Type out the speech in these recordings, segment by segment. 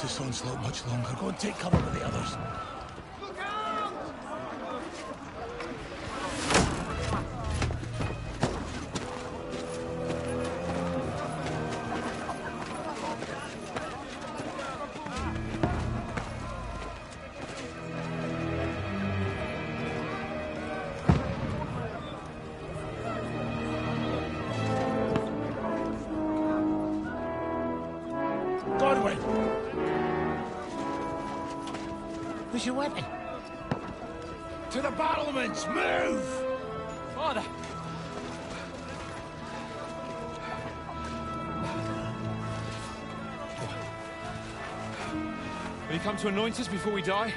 last this onslaught much longer. Go and take cover with the others. Where's your weapon? To the battlements! Move! Father! Will you come to anoint us before we die?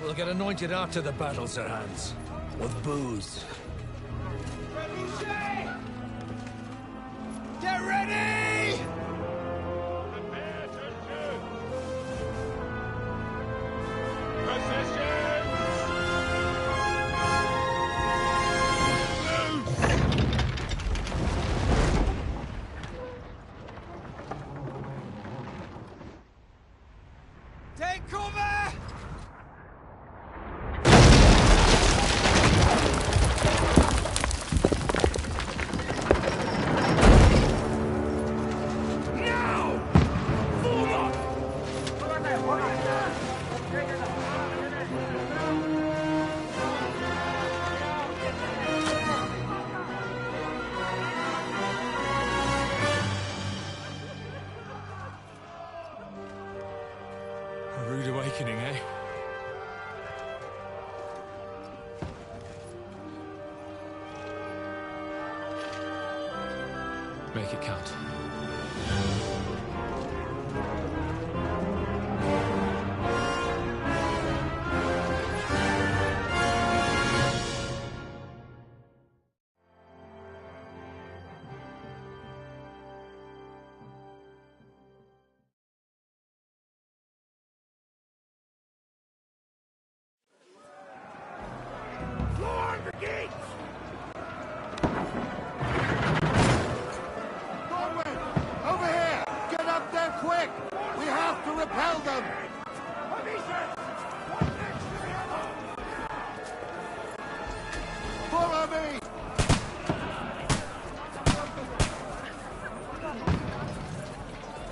We'll get anointed after the battles are hands. With booze. Get ready! Take cover! A rude awakening, eh? Make it count. Repel them! Follow me!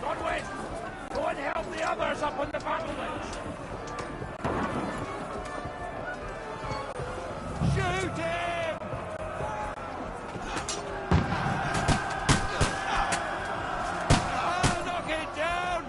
Godwin! Go and help the others up on the battlements! Shoot him! Oh, knock it down!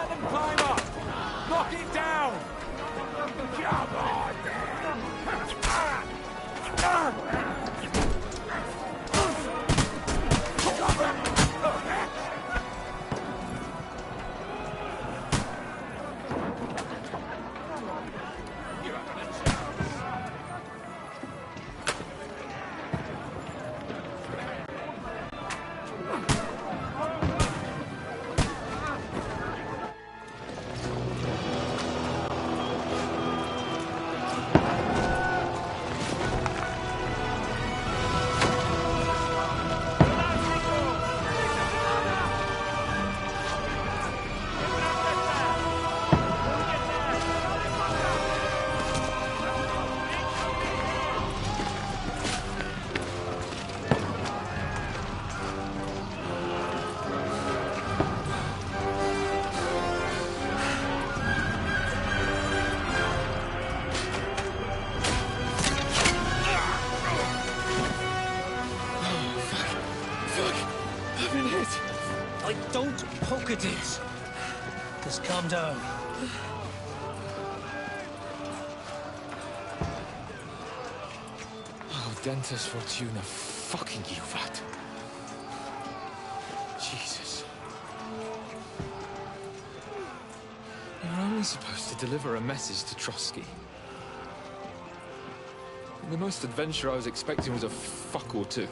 Let them climb up! Knock it down! Come on, Don't poke at it. Just calm down. Oh, Dentes Fortuna, fucking you, that. Jesus. You're only supposed to deliver a message to Trotsky. And the most adventure I was expecting was a fuck or two.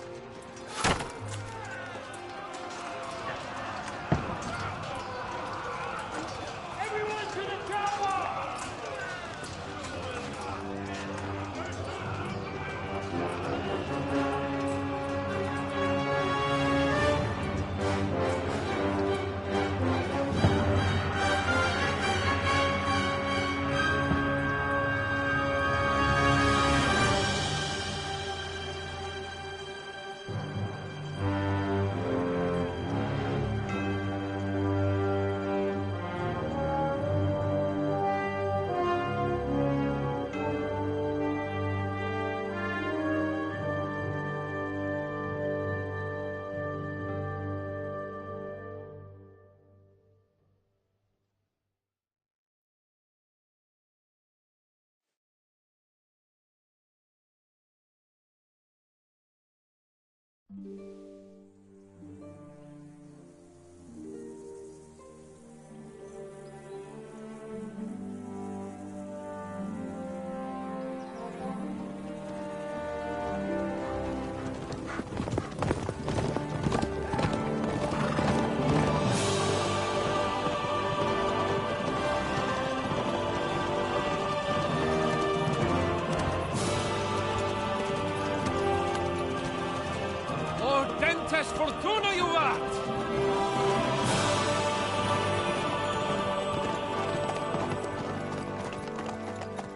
Dentes Fortuna, you rat!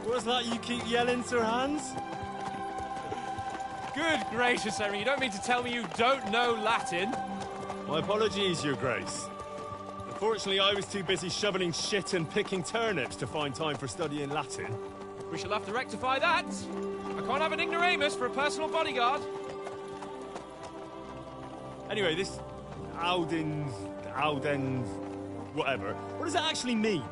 What's that you keep yelling, Sir Hans? Good gracious, Henry, you don't mean to tell me you don't know Latin? My apologies, Your Grace. Unfortunately, I was too busy shoveling shit and picking turnips to find time for studying Latin. We shall have to rectify that. I can't have an ignoramus for a personal bodyguard. Anyway, this Audens, whatever. What does that actually mean?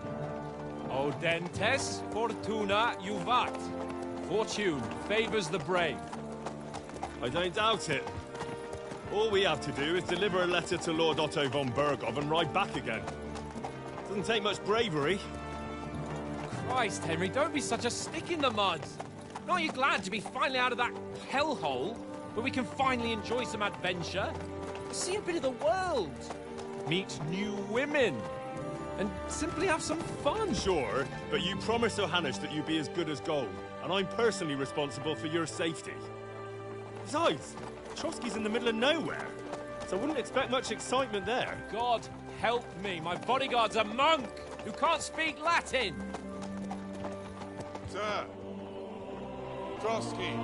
Audentes Fortuna Juvat. Fortune favors the brave. I don't doubt it. All we have to do is deliver a letter to Lord Otto von Bergov and ride back again. Doesn't take much bravery. Christ, Henry, don't be such a stick in the mud. Aren't you glad to be finally out of that hellhole where we can finally enjoy some adventure? See a bit of the world, meet new women, and simply have some fun. Sure, but you promised Johannes that you'd be as good as gold, and I'm personally responsible for your safety. Besides, Trotsky's in the middle of nowhere, so I wouldn't expect much excitement there. God help me, my bodyguard's a monk who can't speak Latin. Sir! Trotsky!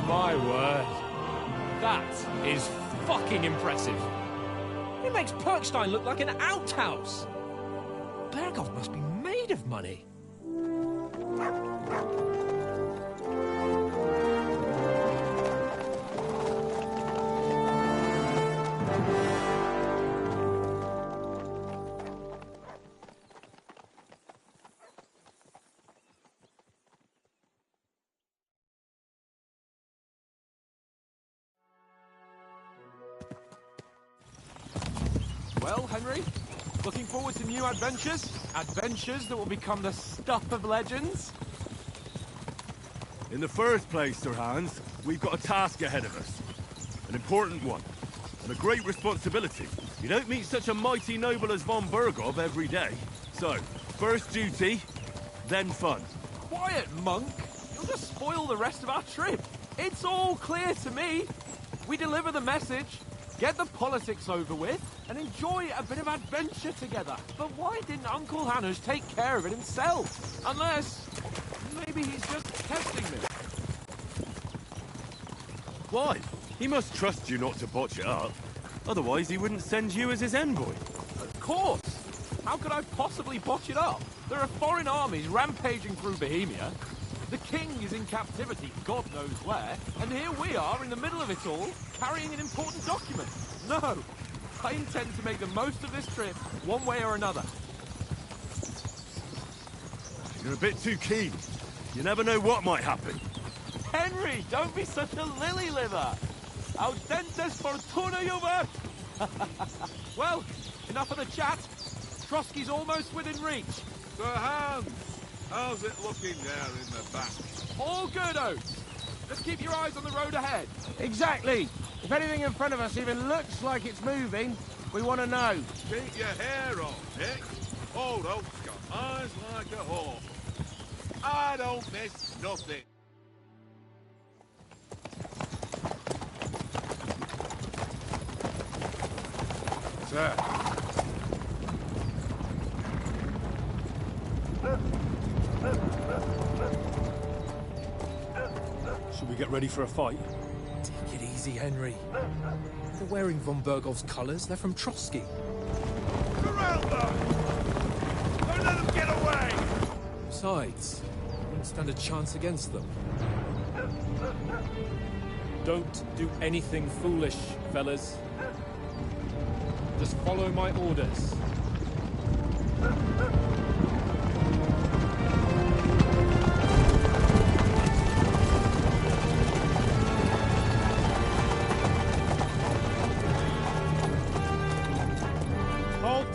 My word. That is fucking impressive. It makes Perkstein look like an outhouse. Berghoff must be made of money. Well, Henry, looking forward to new adventures? Adventures that will become the stuff of legends? In the first place, Sir Hans, we've got a task ahead of us. An important one. And a great responsibility. You don't meet such a mighty noble as von Berghoff every day. So, first duty, then fun. Quiet, monk! You'll just spoil the rest of our trip. It's all clear to me. We deliver the message, get the politics over with, and enjoy a bit of adventure together. But why didn't Uncle Hanush take care of it himself? Unless, maybe he's just testing me. Why? He must trust you not to botch it up. Otherwise, he wouldn't send you as his envoy. Of course! How could I possibly botch it up? There are foreign armies rampaging through Bohemia. The king is in captivity, God knows where, and here we are in the middle of it all, carrying an important document. No! I intend to make the most of this trip, one way or another. You're a bit too keen. You never know what might happen. Henry, don't be such a lily-liver! Audentes fortuna juvat! Well, enough of the chat. Trotsky's almost within reach. Sir Hans, how's it looking there in the back? All good, Oates. Just keep your eyes on the road ahead. Exactly. If anything in front of us even looks like it's moving, we want to know. Keep your hair on, Nick. Old Oak's got eyes like a hawk. I don't miss nothing. Sir. Should we get ready for a fight? Take it easy, Henry. They're wearing von Berghoff's colours. They're from Trotsky. Surround them! Don't let them get away! Besides, I wouldn't stand a chance against them. Don't do anything foolish, fellas. Just follow my orders. Halt!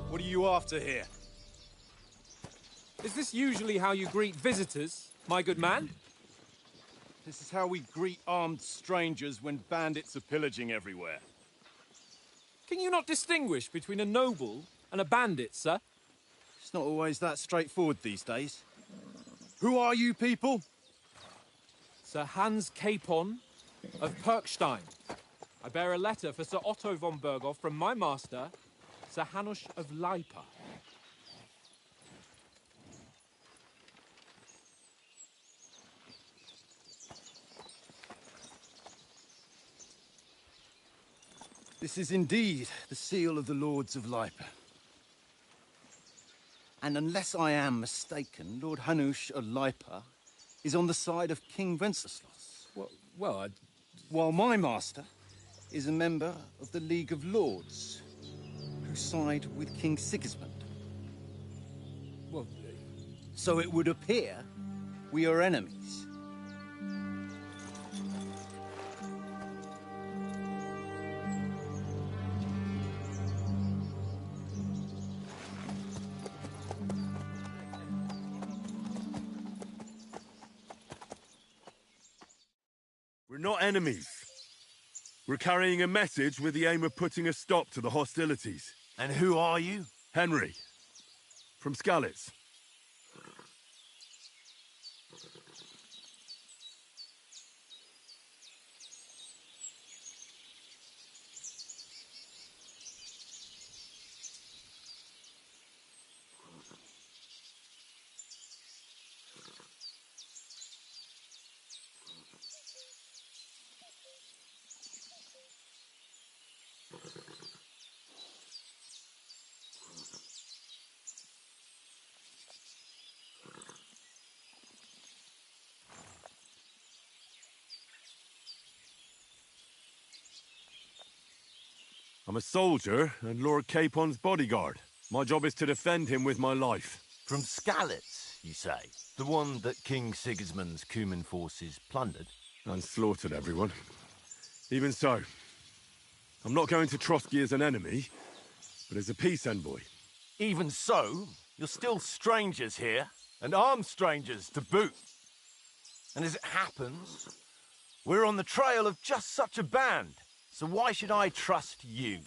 What are you after here? Is this usually how you greet visitors, my good man? This is how we greet armed strangers when bandits are pillaging everywhere. Can you not distinguish between a noble and a bandit, sir? It's not always that straightforward these days. Who are you people? Sir Hans Capon of Perkstein. I bear a letter for Sir Otto von Berghoff from my master, Sir Hanush of Lipa. This is indeed the seal of the Lords of Lipa. And unless I am mistaken, Lord Hanush of Lipa is on the side of King Wenceslas. Well, While my master is a member of the League of Lords, who side with King Sigismund. well, So it would appear we are enemies. We're not enemies. We're carrying a message with the aim of putting a stop to the hostilities. And who are you? Henry, from Skalitz. I'm a soldier and Lord Capon's bodyguard. My job is to defend him with my life. From Skalitz, you say? The one that King Sigismund's Cuman forces plundered? And slaughtered everyone. Even so, I'm not going to Trotsky as an enemy, but as a peace envoy. Even so, you're still strangers here, and armed strangers to boot. And as it happens, we're on the trail of just such a band, so why should I trust you?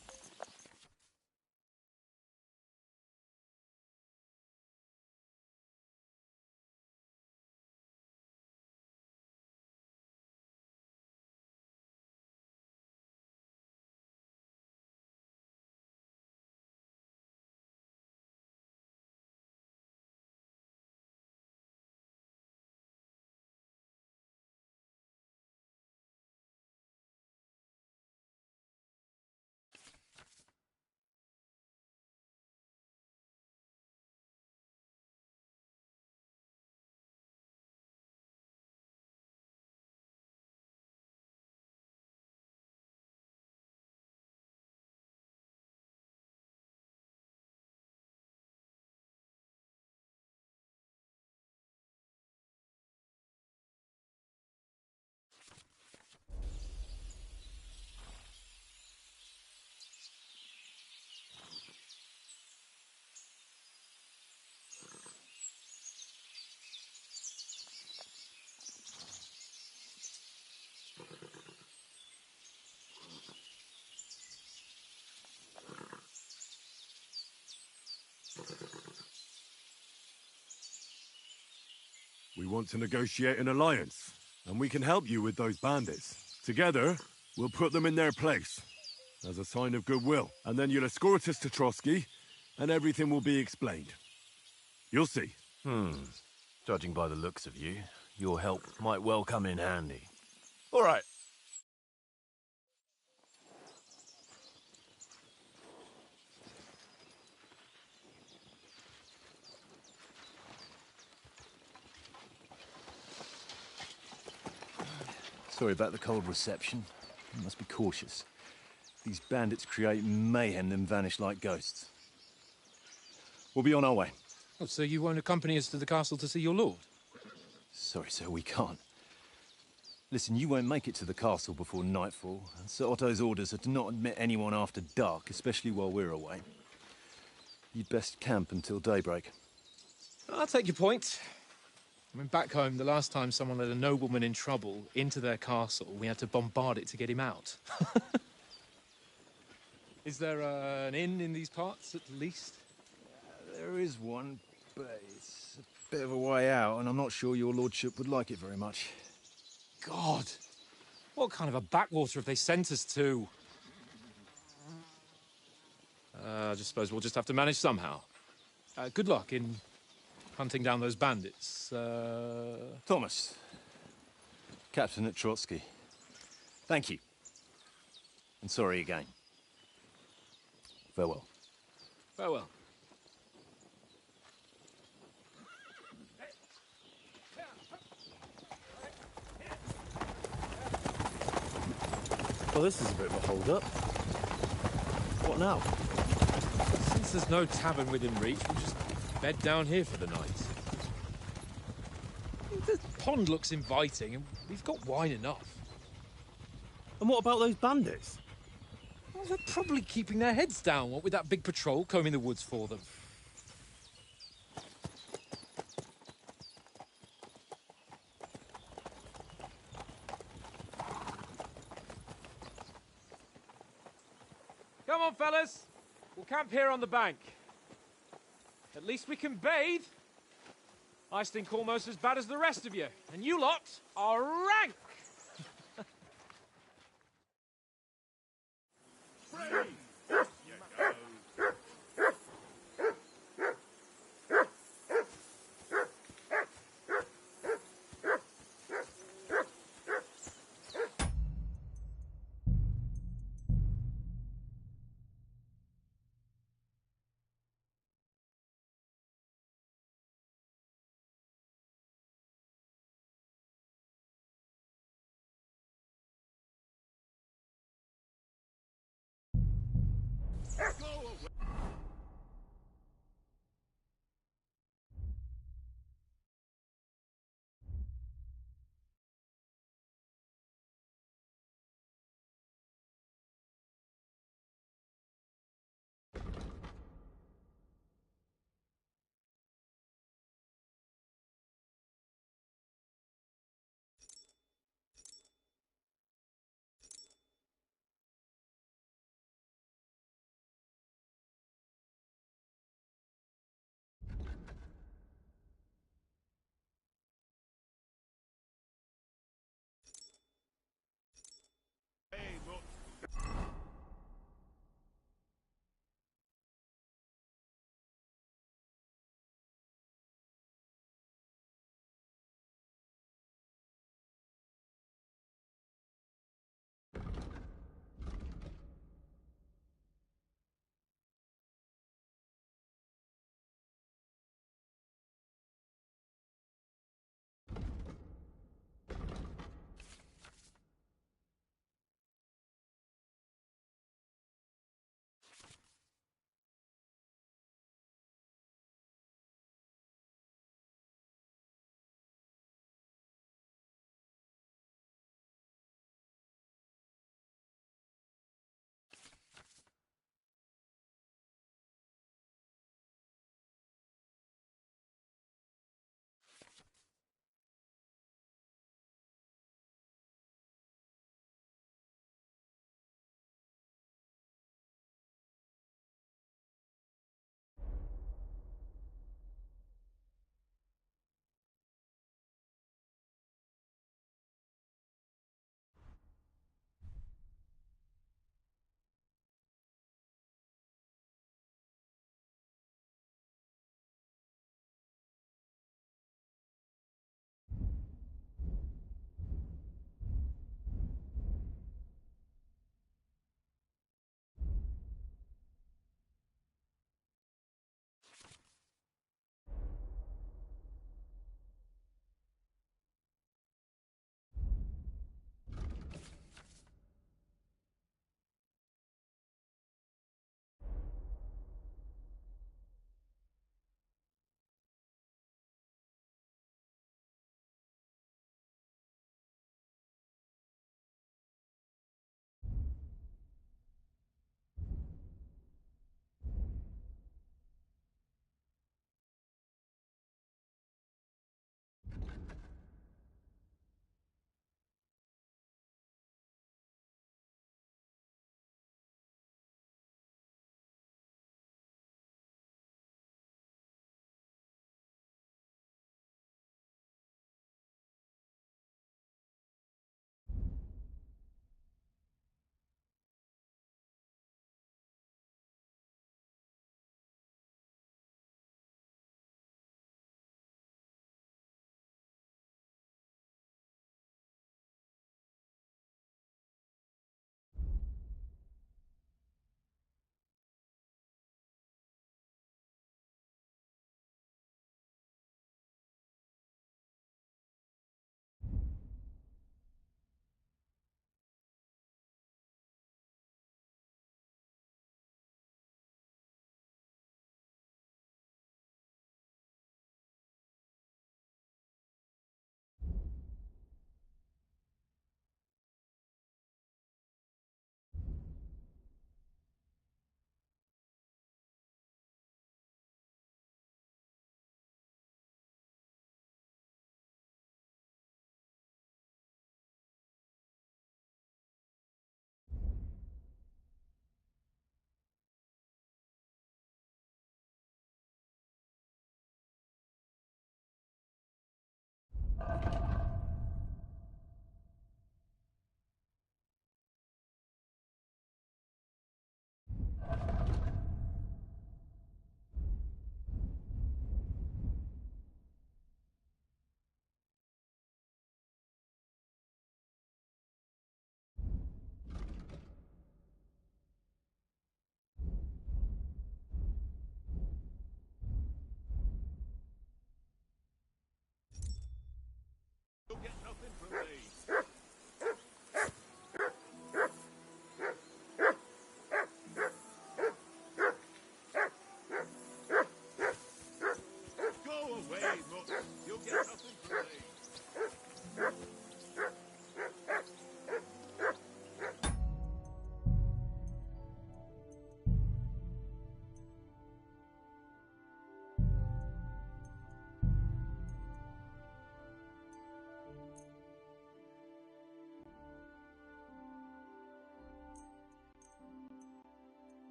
We want to negotiate an alliance, and we can help you with those bandits. Together, we'll put them in their place, as a sign of goodwill. And then you'll escort us to Trotsky, and everything will be explained. You'll see. Judging by the looks of you, your help might well come in handy. All right. Sorry about the cold reception. You must be cautious. These bandits create mayhem, then vanish like ghosts. We'll be on our way. Oh, so you won't accompany us to the castle to see your lord? Sorry, sir, we can't. Listen, you won't make it to the castle before nightfall, and Sir Otto's orders are to not admit anyone after dark, especially while we're away. You'd best camp until daybreak. I'll take your point. I mean, back home, the last time someone let a nobleman in trouble into their castle, we had to bombard it to get him out. Is there an inn in these parts, at least? There is one, but it's a bit of a way out, and I'm not sure your lordship would like it very much. God! What kind of a backwater have they sent us to? I just suppose we'll just have to manage somehow. Good luck in hunting down those bandits. Thomas, captain at Trotsky. Thank you. And sorry again. Farewell. Farewell. Well, this is a bit of a hold-up. What now? Since there's no tavern within reach, we'll just bed down here for the night. The pond looks inviting, and we've got wine enough. And what about those bandits? Well, they're probably keeping their heads down, what with that big patrol combing the woods for them. Come on, fellas. We'll camp here on the bank. At least we can bathe. I stink almost as bad as the rest of you, and you lot are rank!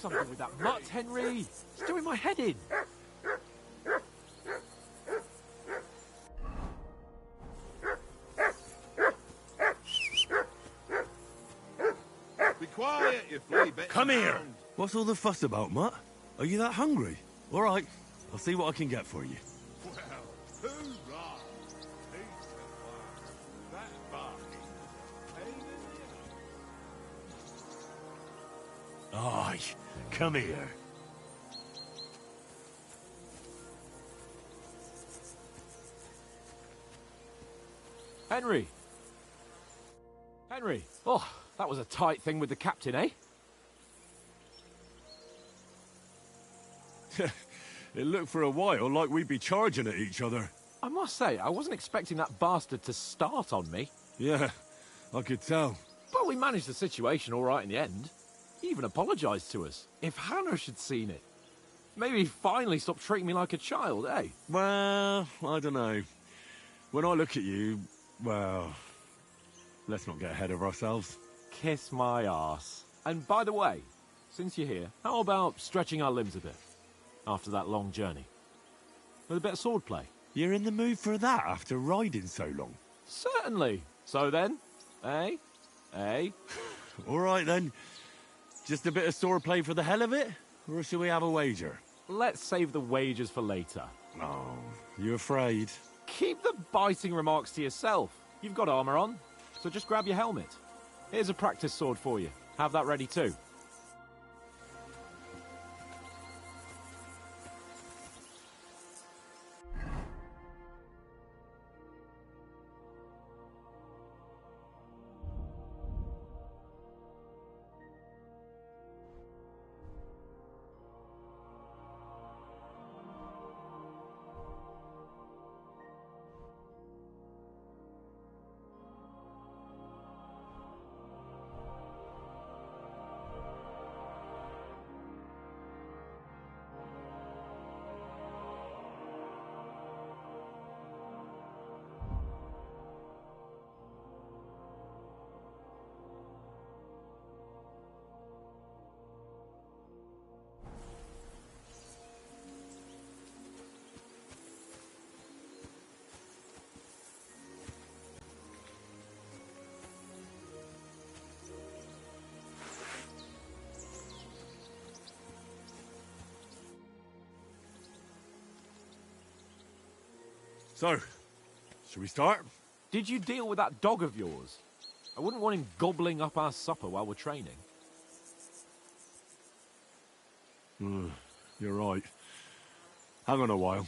something with that mutt, Henry. It's doing my head in. Be quiet, you flea-bitten Come here! hound. What's all the fuss about, Mutt? Are you that hungry? All right, I'll see what I can get for you. Well, hoorah! Peace and quiet. That barking pain in the ass. Aye, come here. Henry. Henry. Oh, that was a tight thing with the captain, eh? It looked for a while like we'd be charging at each other. I must say, I wasn't expecting that bastard to start on me. Yeah, I could tell. But we managed the situation all right in the end. He even apologized to us. If Hannah had seen it. Maybe he'd finally stop treating me like a child, eh? Well, I don't know. When I look at you, well, let's not get ahead of ourselves. Kiss my arse. And by the way, since you're here, how about stretching our limbs a bit? After that long journey. With a bit of swordplay. You're in the mood for that after riding so long? Certainly. So then, eh? Eh? All right then. Just a bit of swordplay for the hell of it? Or shall we have a wager? Let's save the wagers for later. Oh, you afraid? Keep the biting remarks to yourself. You've got armor on, so just grab your helmet. Here's a practice sword for you. Have that ready too. So, shall we start? Did you deal with that dog of yours? I wouldn't want him gobbling up our supper while we're training. You're right. Hang on a while.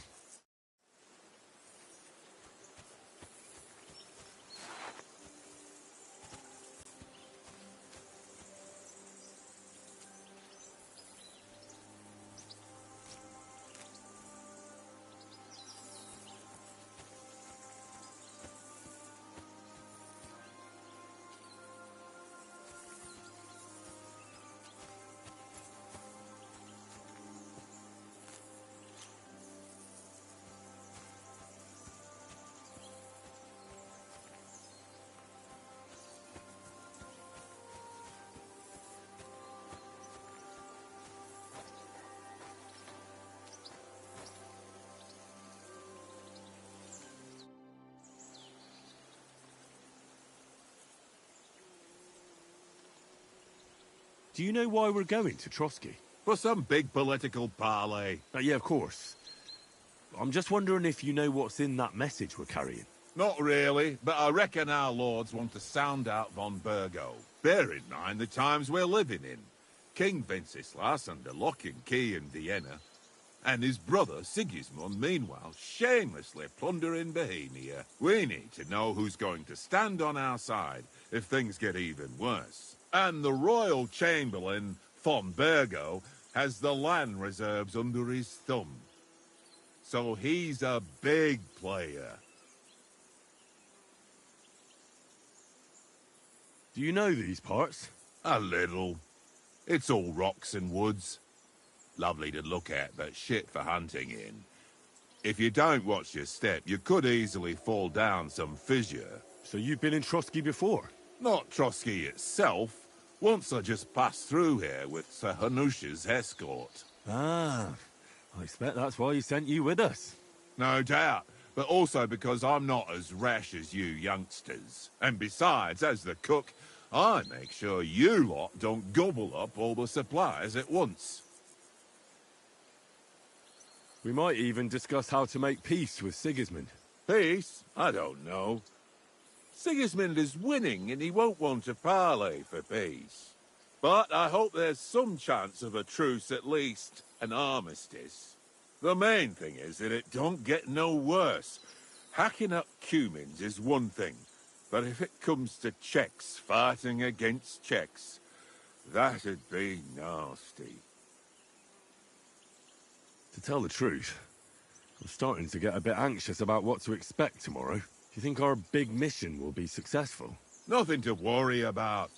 Do you know why we're going to Trotsky? For some big political parley. Yeah, of course. I'm just wondering if you know what's in that message we're carrying. Not really, but I reckon our lords want to sound out von Burgo. Bear in mind the times we're living in. King Wenceslas under lock and key in Vienna, and his brother Sigismund, meanwhile, shamelessly plundering Bohemia. We need to know who's going to stand on our side if things get even worse. And the royal chamberlain, von Burgo, has the land reserves under his thumb. So he's a big player. Do you know these parts? A little. It's all rocks and woods. Lovely to look at, but shit for hunting in. If you don't watch your step, you could easily fall down some fissure. So you've been in Trotsky before? Not Trotsky itself, Once I just passed through here with Sir Hanush's escort. Ah, I expect that's why he sent you with us. No doubt, but also because I'm not as rash as you youngsters. And besides, as the cook, I make sure you lot don't gobble up all the supplies at once. We might even discuss how to make peace with Sigismund. Peace? I don't know. Sigismund is winning and he won't want to parley for peace. But I hope there's some chance of a truce at least, an armistice. The main thing is that it don't get no worse. Hacking up Cumins is one thing, but if it comes to Czechs fighting against Czechs, that'd be nasty. To tell the truth, I'm starting to get a bit anxious about what to expect tomorrow. Do you think our big mission will be successful? Nothing to worry about.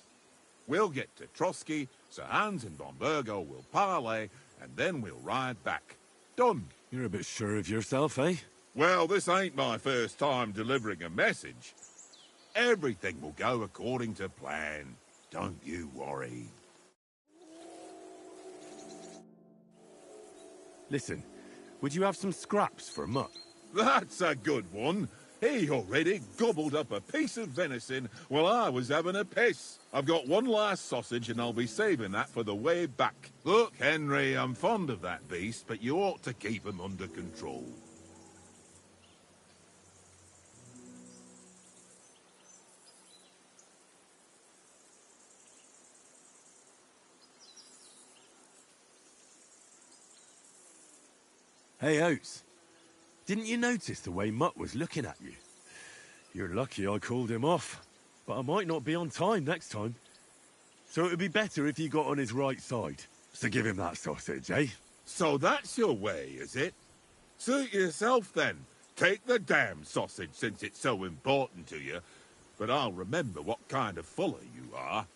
We'll get to Trotsky, Sir Hans and von Burgo will parley, and then we'll ride back. Done. You're a bit sure of yourself, eh? Well, this ain't my first time delivering a message. Everything will go according to plan. Don't you worry. Listen, would you have some scraps for Mutt? That's a good one. He already gobbled up a piece of venison while I was having a piss. I've got one last sausage and I'll be saving that for the way back. Look, Henry, I'm fond of that beast, but you ought to keep him under control. Hey, Oates. Didn't you notice the way Mutt was looking at you? You're lucky I called him off, but I might not be on time next time. So it would be better if you got on his right side. So give him that sausage, eh? So that's your way, is it? Suit yourself, then. Take the damn sausage, since it's so important to you. But I'll remember what kind of fuller you are.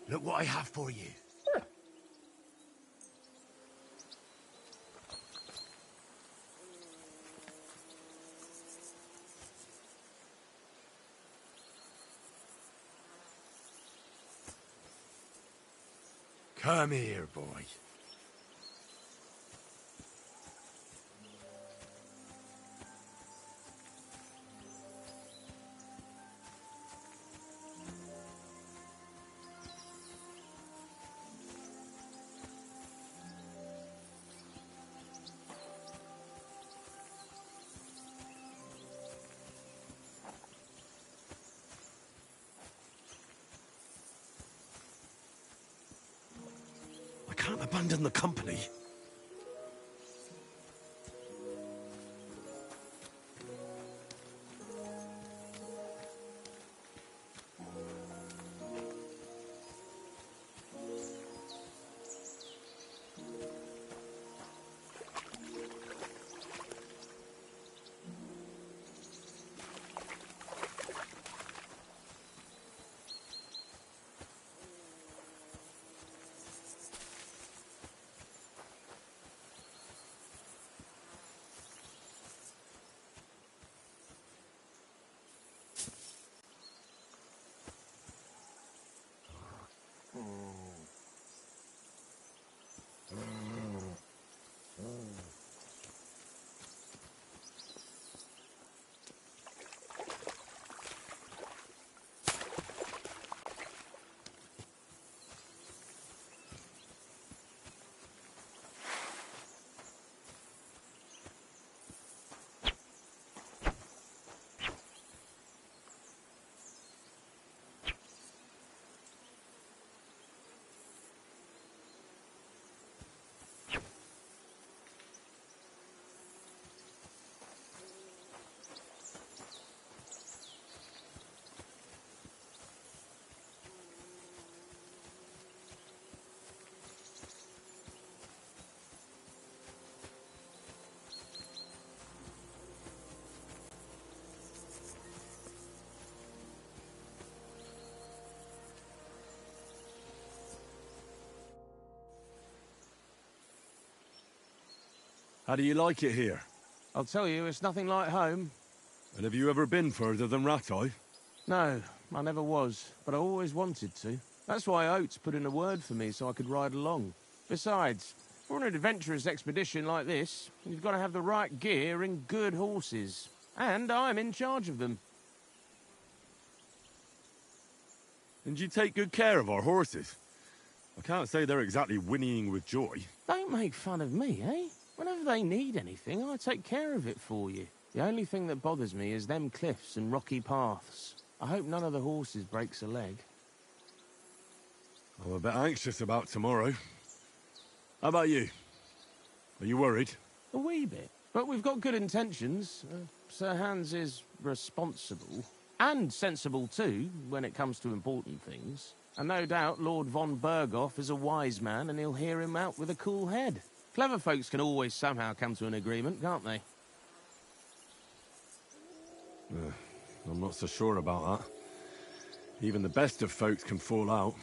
Look what I have for you. Come here, boy. I can't abandon the company. How do you like it here? I'll tell you, it's nothing like home. And have you ever been further than Rattay? No, I never was, but I always wanted to. That's why Oates put in a word for me so I could ride along. Besides, for an adventurous expedition like this, you've got to have the right gear and good horses. And I'm in charge of them. And you take good care of our horses. I can't say they're exactly whinnying with joy. Don't make fun of me, eh? Whenever they need anything, I take care of it for you. The only thing that bothers me is them cliffs and rocky paths. I hope none of the horses breaks a leg. I'm a bit anxious about tomorrow. How about you? Are you worried? A wee bit. But we've got good intentions. Sir Hans is responsible. And sensible too, when it comes to important things. And no doubt Lord von Berghoff is a wise man and he'll hear him out with a cool head. Clever folks can always somehow come to an agreement, can't they? I'm not so sure about that. Even the best of folks can fall out.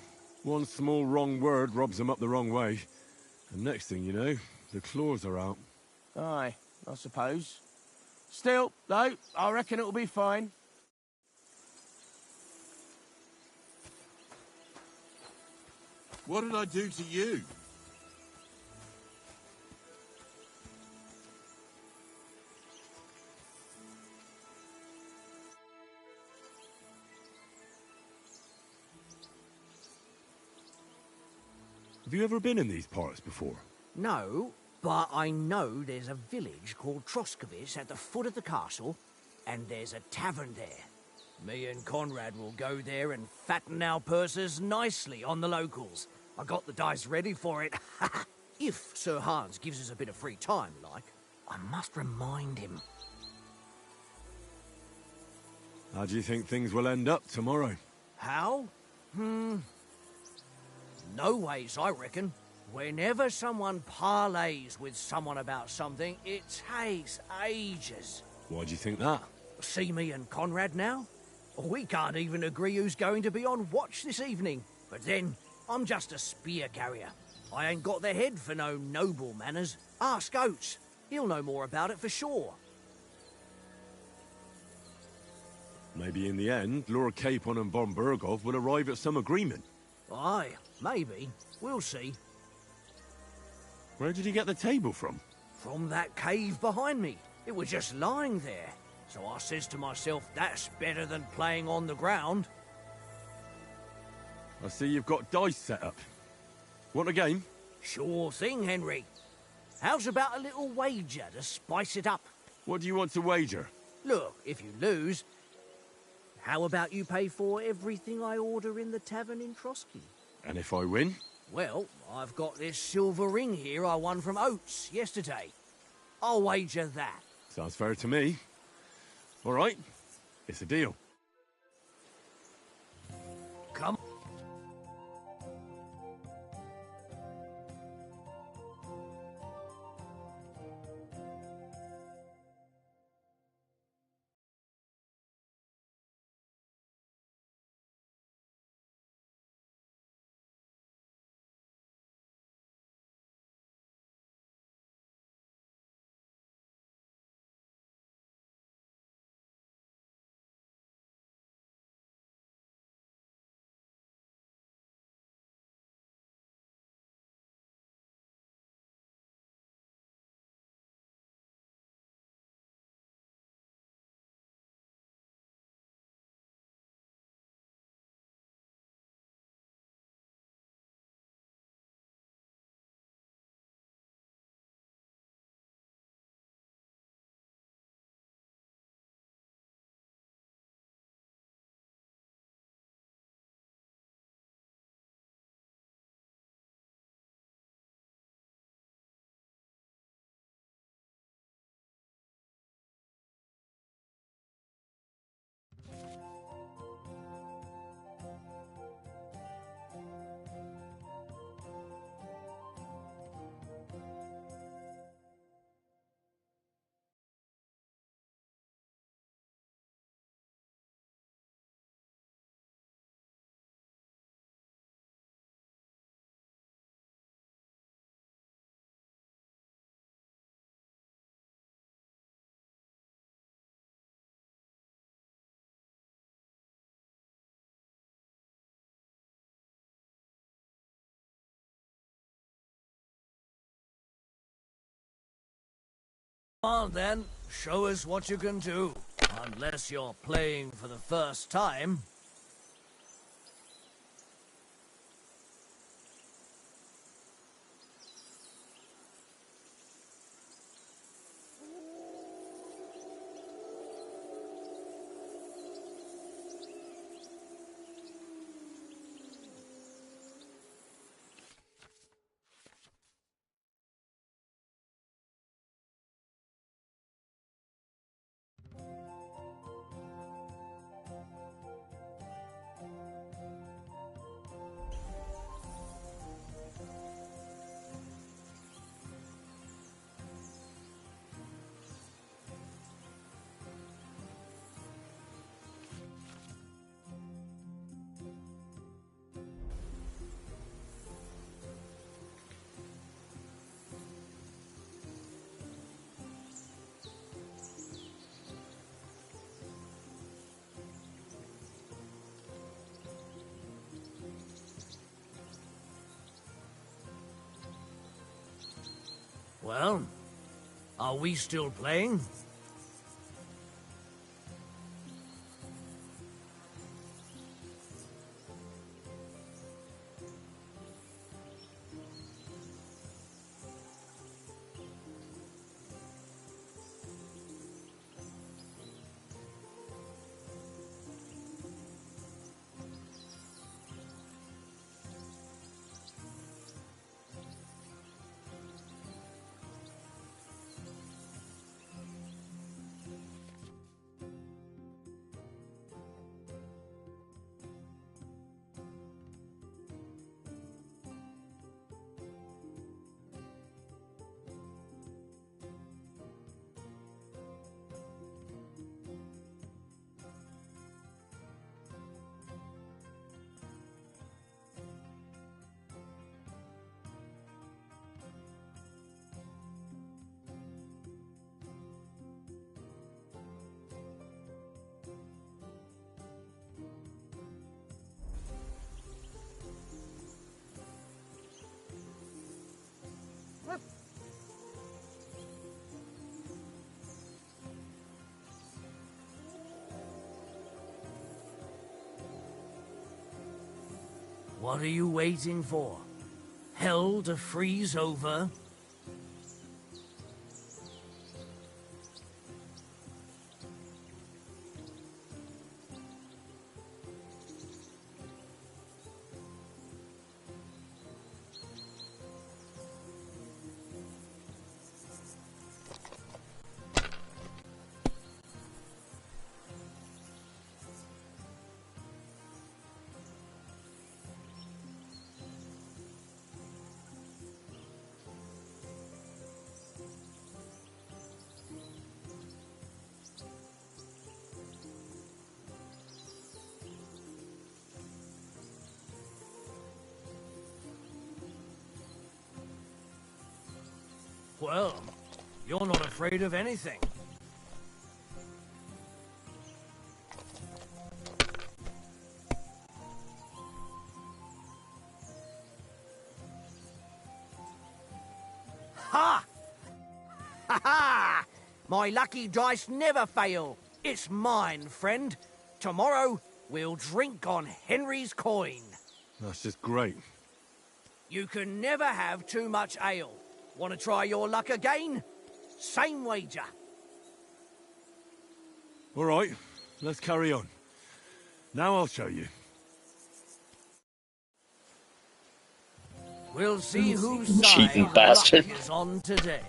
One small wrong word robs them up the wrong way. And next thing you know, the claws are out. Aye, I suppose. Still, though, I reckon it'll be fine. What did I do to you? Have you ever been in these parts before? No, but I know there's a village called Troskovitz at the foot of the castle, and there's a tavern there. Me and Conrad will go there and fatten our purses nicely on the locals. I got the dice ready for it. If Sir Hans gives us a bit of free time, like, I must remind him. How do you think things will end up tomorrow? How? No ways, I reckon. Whenever someone parleys with someone about something, it takes ages. Why do you think that? See me and Conrad now? We can't even agree who's going to be on watch this evening. But then, I'm just a spear carrier. I ain't got the head for no noble manners. Ask Oates. He'll know more about it for sure. Maybe in the end, Lord Capon and von Berghoff will arrive at some agreement. Aye, maybe. We'll see. Where did you get the table from? From that cave behind me. It was just lying there. So I says to myself, that's better than playing on the ground. I see you've got dice set up. Want a game? Sure thing, Henry. How's about a little wager to spice it up? What do you want to wager? Look, if you lose, how about you pay for everything I order in the tavern in Trotsky? And if I win? Well, I've got this silver ring here I won from Oates yesterday. I'll wager that. Sounds fair to me. All right, it's a deal. Come on then, show us what you can do. Unless you're playing for the first time. Well, are we still playing? What are you waiting for? Hell to freeze over? Well, you're not afraid of anything. Ha! Ha ha! My lucky dice never fail. It's mine, friend. Tomorrow, we'll drink on Henry's coin. That's just great. You can never have too much ale. Want to try your luck again? Same wager. All right, let's carry on. Now I'll show you. We'll see whose side Cheating the bastard. luck is on today.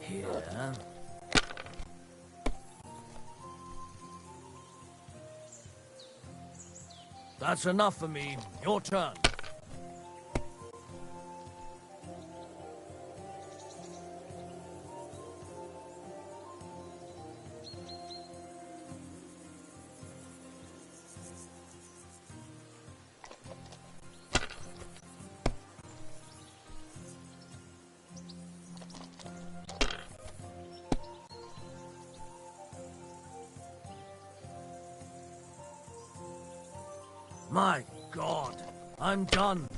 Here. That's enough for me. Your turn. My God, I'm done.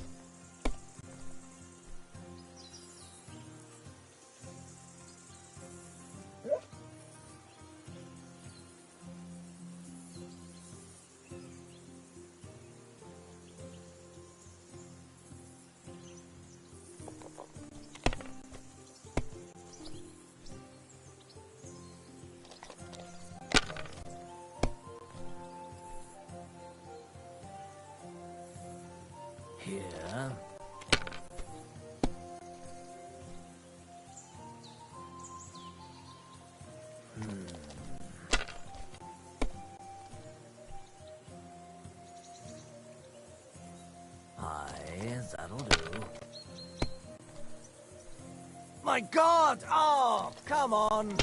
Here. Aye, that'll do. My God! Oh, come on!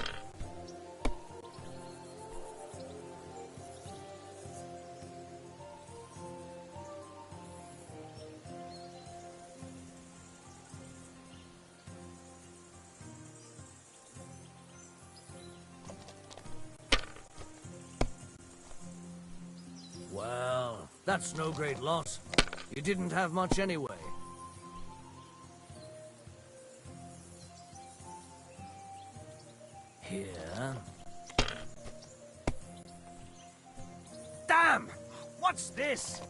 Well, that's no great loss. You didn't have much anyway. Here. Damn! What's this?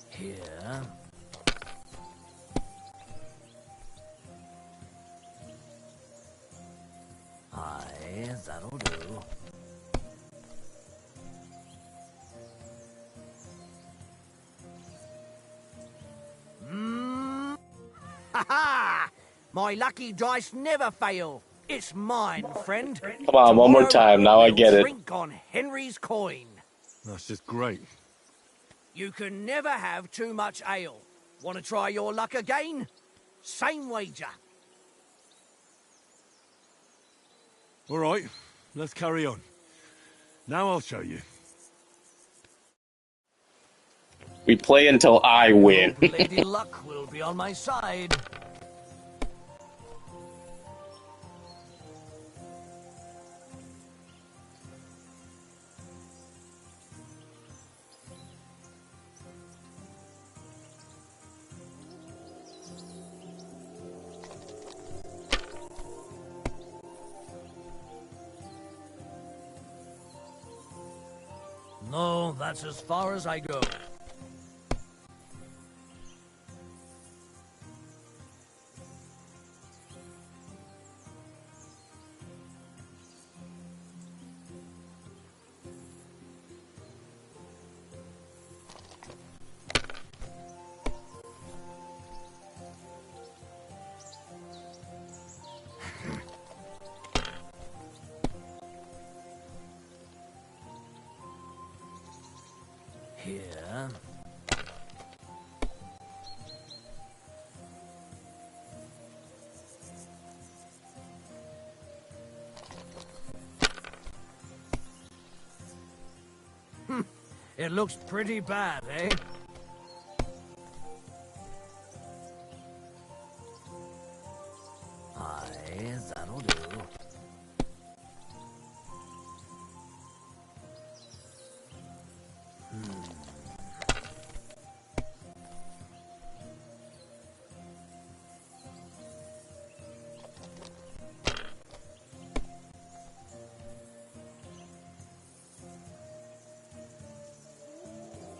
Here. Aye, that'll do. Ha-ha! My lucky dice never fail. It's mine, friend. Come on, one more time. Now I get it. Drink on Henry's coin. That's just great. You can never have too much ale. Want to try your luck again? Same wager. All right, let's carry on. Now I'll show you. We play until I win. Lady Luck will be on my side. No, that's as far as I go. Here. It looks pretty bad, eh?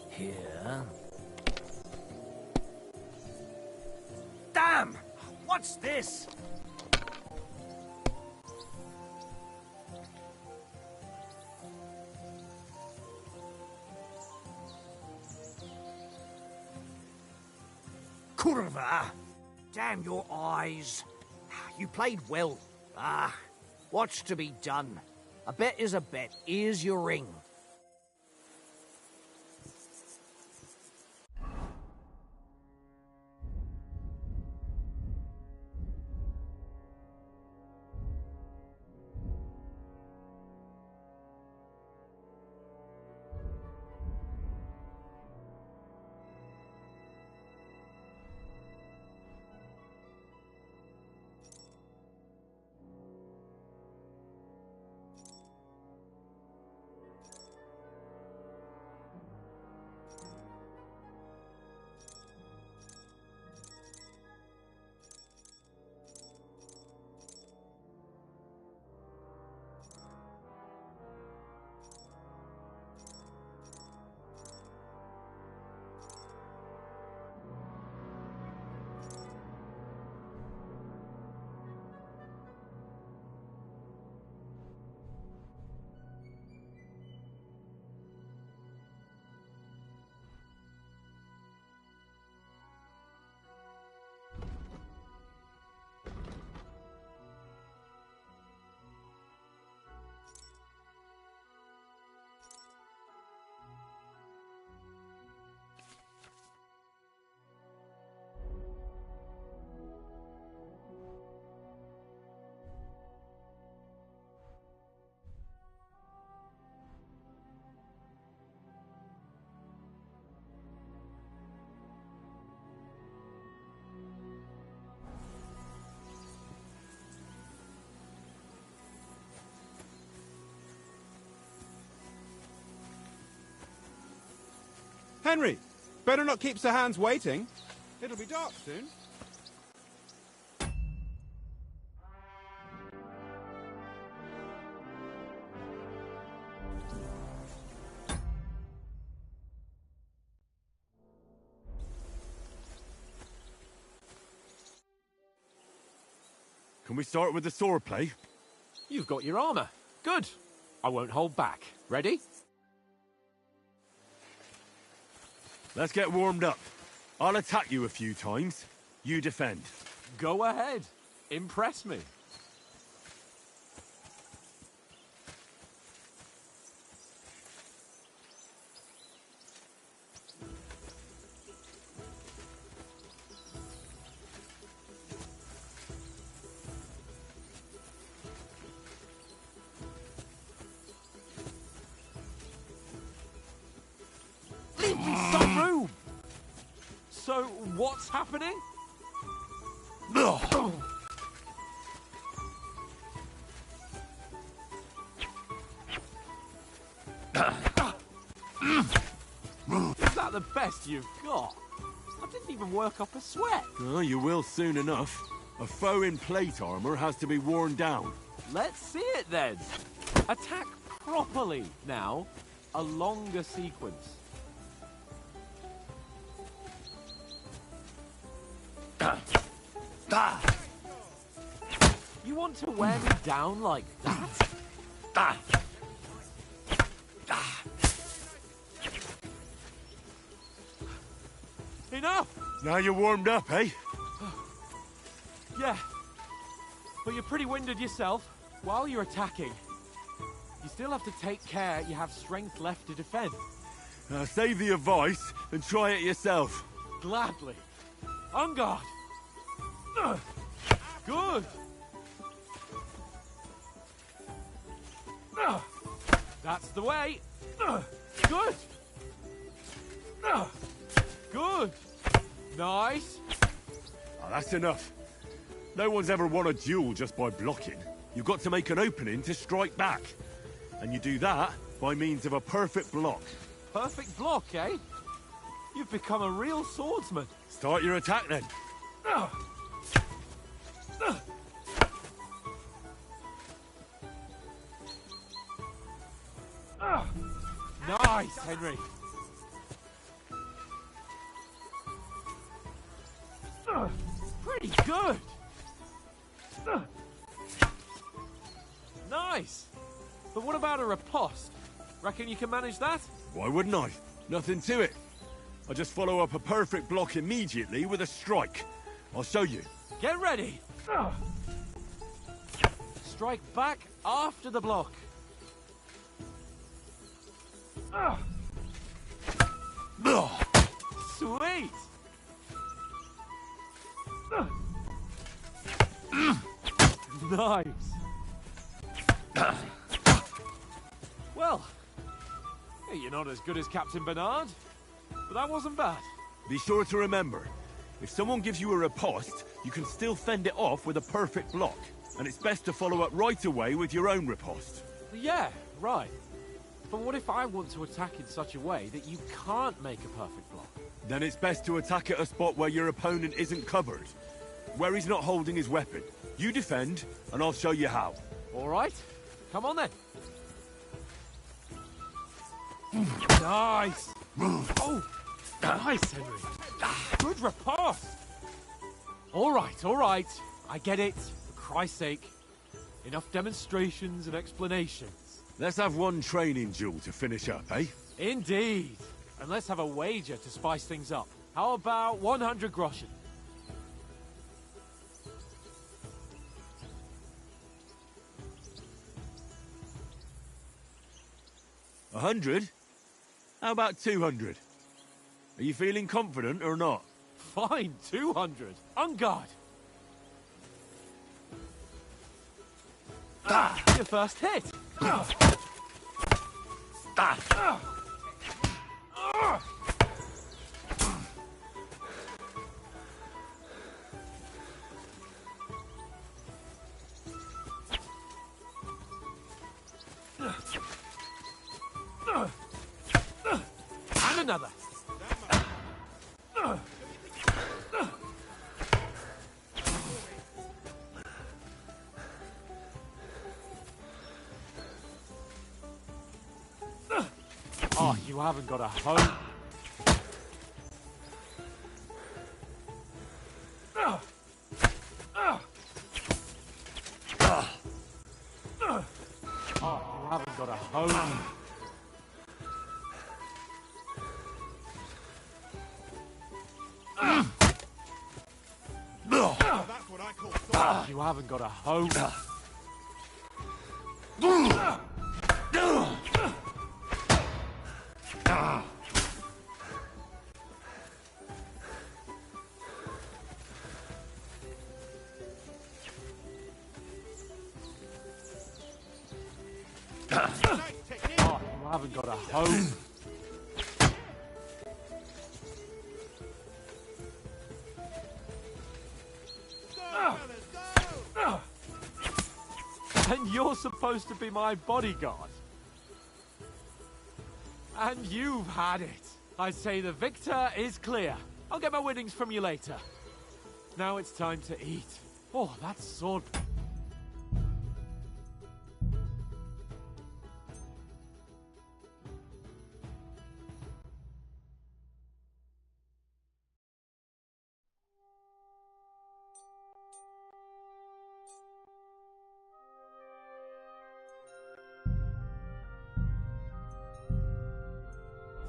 Here. Damn! What's this? Curva! Damn your eyes. You played well. What's to be done? A bet is a bet. Here's your ring. Henry, better not keep Sir Hans waiting. It'll be dark soon. Can we start with the sword play? You've got your armor. Good. I won't hold back. Ready? Let's get warmed up. I'll attack you a few times. You defend. Go ahead. Impress me. Leave me some room! So, what's happening? Is that the best you've got? I didn't even work up a sweat. Oh, you will soon enough. A foe in plate armor has to be worn down. Let's see it then. Attack properly now. A longer sequence. You want to wear me down like that? Enough! Now you're warmed up, eh? Yeah. But you're pretty winded yourself. While you're attacking, you still have to take care you have strength left to defend. Save the advice and try it yourself. Gladly. On guard. Good. That's the way. Good. Good. Nice. Oh, that's enough. No one's ever won a duel just by blocking. You've got to make an opening to strike back. And you do that by means of a perfect block. perfect block, eh? You've become a real swordsman. Start your attack then. Nice, Henry. Pretty good. Nice. But what about a riposte? Reckon you can manage that? Why wouldn't I? Nothing to it. I just follow up a perfect block immediately with a strike. I'll show you. Get ready. Strike back after the block. Sweet. Nice. Well, hey, you're not as good as Captain Bernard, but that wasn't bad. Be sure to remember, if someone gives you a riposte, you can still fend it off with a perfect block. And it's best to follow up right away with your own riposte. Yeah, right. But what if I want to attack in such a way that you can't make a perfect block? Then it's best to attack at a spot where your opponent isn't covered. Where he's not holding his weapon. You defend, and I'll show you how. All right. Come on then. Nice. Oh, nice, Henry. Good riposte. All right. I get it. For Christ's sake. Enough demonstrations and explanations. Let's have one training duel to finish up, eh? Indeed. And let's have a wager to spice things up. How about 100 groschen? A 100? How about 200? Are you feeling confident or not? Fine, 200. On guard. Your first hit. And another. Oh, you haven't got a home. Oh, you haven't got a home. That's what I call sword. You haven't got a home. Oh, you haven't got a home. And you're supposed to be my bodyguard. And you've had it. I say the victor is clear. I'll get my winnings from you later. Now it's time to eat. Oh, that sword...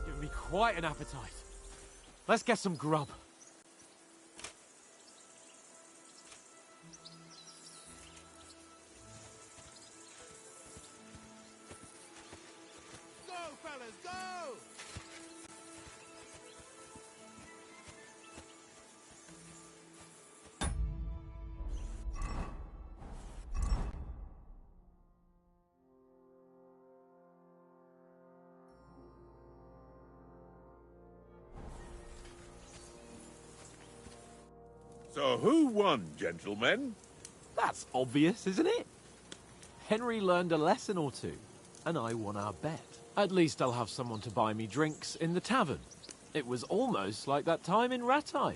Giving me quite an appetite. Let's get some grub. Go, fellas, go! So who won, gentlemen? That's obvious, isn't it? Henry learned a lesson or two, and I won our bet. At least I'll have someone to buy me drinks in the tavern. It was almost like that time in Rattay.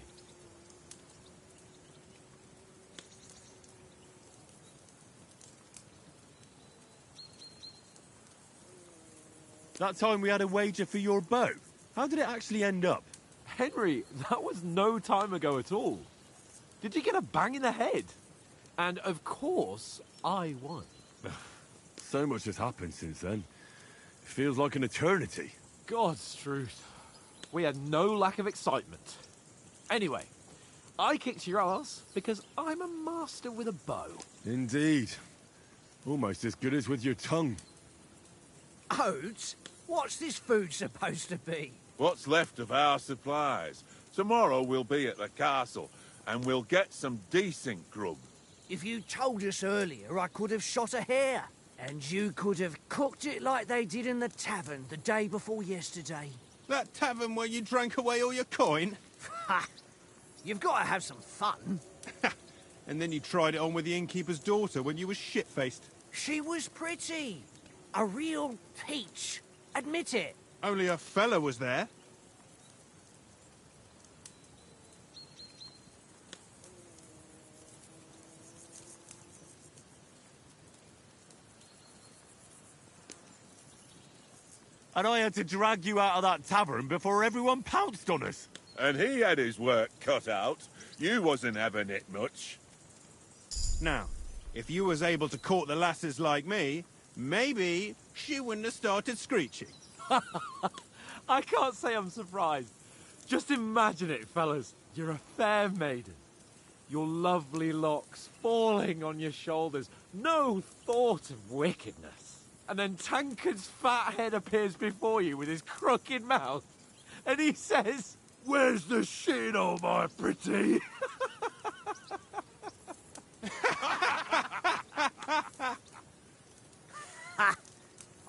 That time we had a wager for your bow. How did it actually end up? Henry, that was no time ago at all. Did you get a bang in the head? And of course, I won. So much has happened since then. It feels like an eternity. God's truth. We had no lack of excitement. Anyway, I kicked your ass because I'm a master with a bow. Indeed. Almost as good as with your tongue. Oates, what's this food supposed to be? What's left of our supplies. Tomorrow we'll be at the castle, and we'll get some decent grub. If you told us earlier, I could have shot a hare. And you could have cooked it like they did in the tavern the day before yesterday. That tavern where you drank away all your coin? Ha! You've got to have some fun. And then you tried it on with the innkeeper's daughter when you were shit-faced. She was pretty. A real peach. Admit it. Only a fella was there. And I had to drag you out of that tavern before everyone pounced on us. And he had his work cut out. You wasn't having it much. Now, if you was able to court the lasses like me, maybe she wouldn't have started screeching. I can't say I'm surprised. Just imagine it, fellas. You're a fair maiden. Your lovely locks falling on your shoulders. No thought of wickedness. And then Tankard's fat head appears before you with his crooked mouth. And he says, "Where's the shit, oh my pretty?"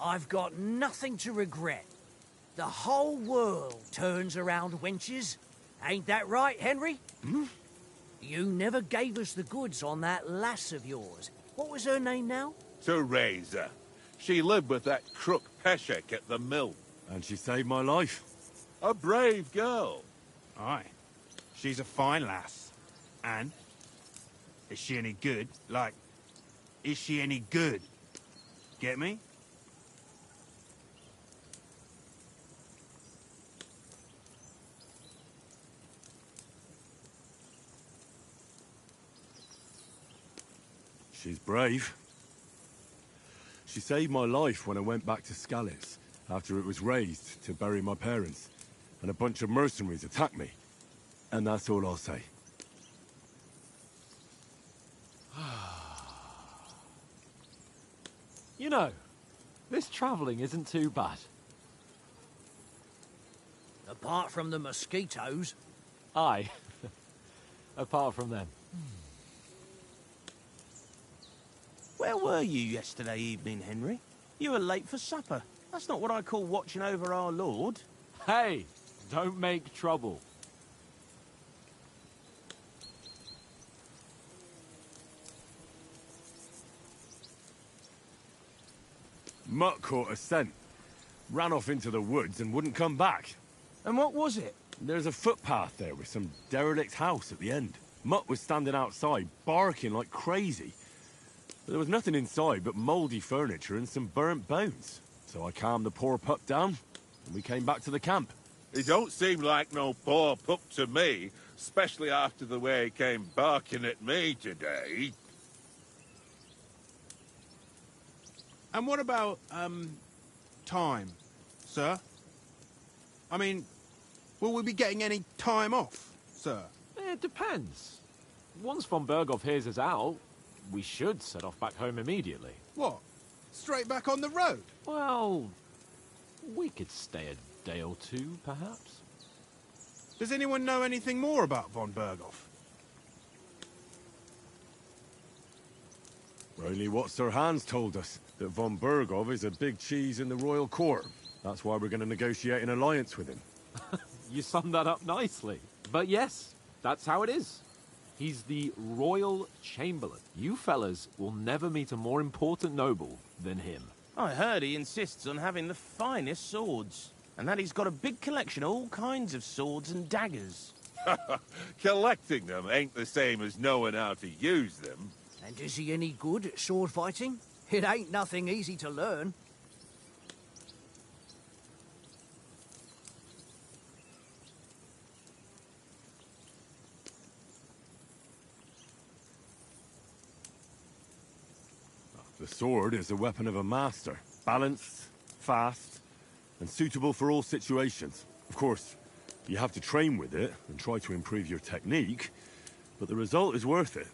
I've got nothing to regret. The whole world turns around wenches. Ain't that right, Henry? Hmm? You never gave us the goods on that lass of yours. What was her name now? Teresa. She lived with that crook Peshek at the mill. And she saved my life. A brave girl. Aye. She's a fine lass. And? Is she any good? Like, is she any good? Get me? She's brave. She saved my life when I went back to Scalitz after it was razed to bury my parents, and a bunch of mercenaries attacked me. And that's all I'll say. You know, this travelling isn't too bad. Apart from the mosquitoes. Aye. Apart from them. Where were you yesterday evening, Henry? You were late for supper. That's not what I call watching over our lord. Hey, don't make trouble. Mutt caught a scent, ran off into the woods and wouldn't come back. And what was it? There's a footpath there with some derelict house at the end. Mutt was standing outside, barking like crazy. There was nothing inside but mouldy furniture and some burnt bones. So I calmed the poor pup down, and we came back to the camp. He don't seem like no poor pup to me, especially after the way he came barking at me today. And what about, time, sir? I mean, will we be getting any time off, sir? It depends. Once von Berghoff hears us out, we should set off back home immediately. What? Straight back on the road? Well, we could stay a day or two, perhaps. Does anyone know anything more about von Berghoff? Only what Sir Hans told us, that von Berghoff is a big cheese in the royal court. That's why we're going to negotiate an alliance with him. You summed that up nicely. But yes, that's how it is. He's the Royal Chamberlain. You fellas will never meet a more important noble than him. I heard he insists on having the finest swords, and that he's got a big collection of all kinds of swords and daggers. Collecting them ain't the same as knowing how to use them. And is he any good at sword fighting? It ain't nothing easy to learn. The sword is the weapon of a master. Balanced, fast, and suitable for all situations. Of course, you have to train with it and try to improve your technique, but the result is worth it.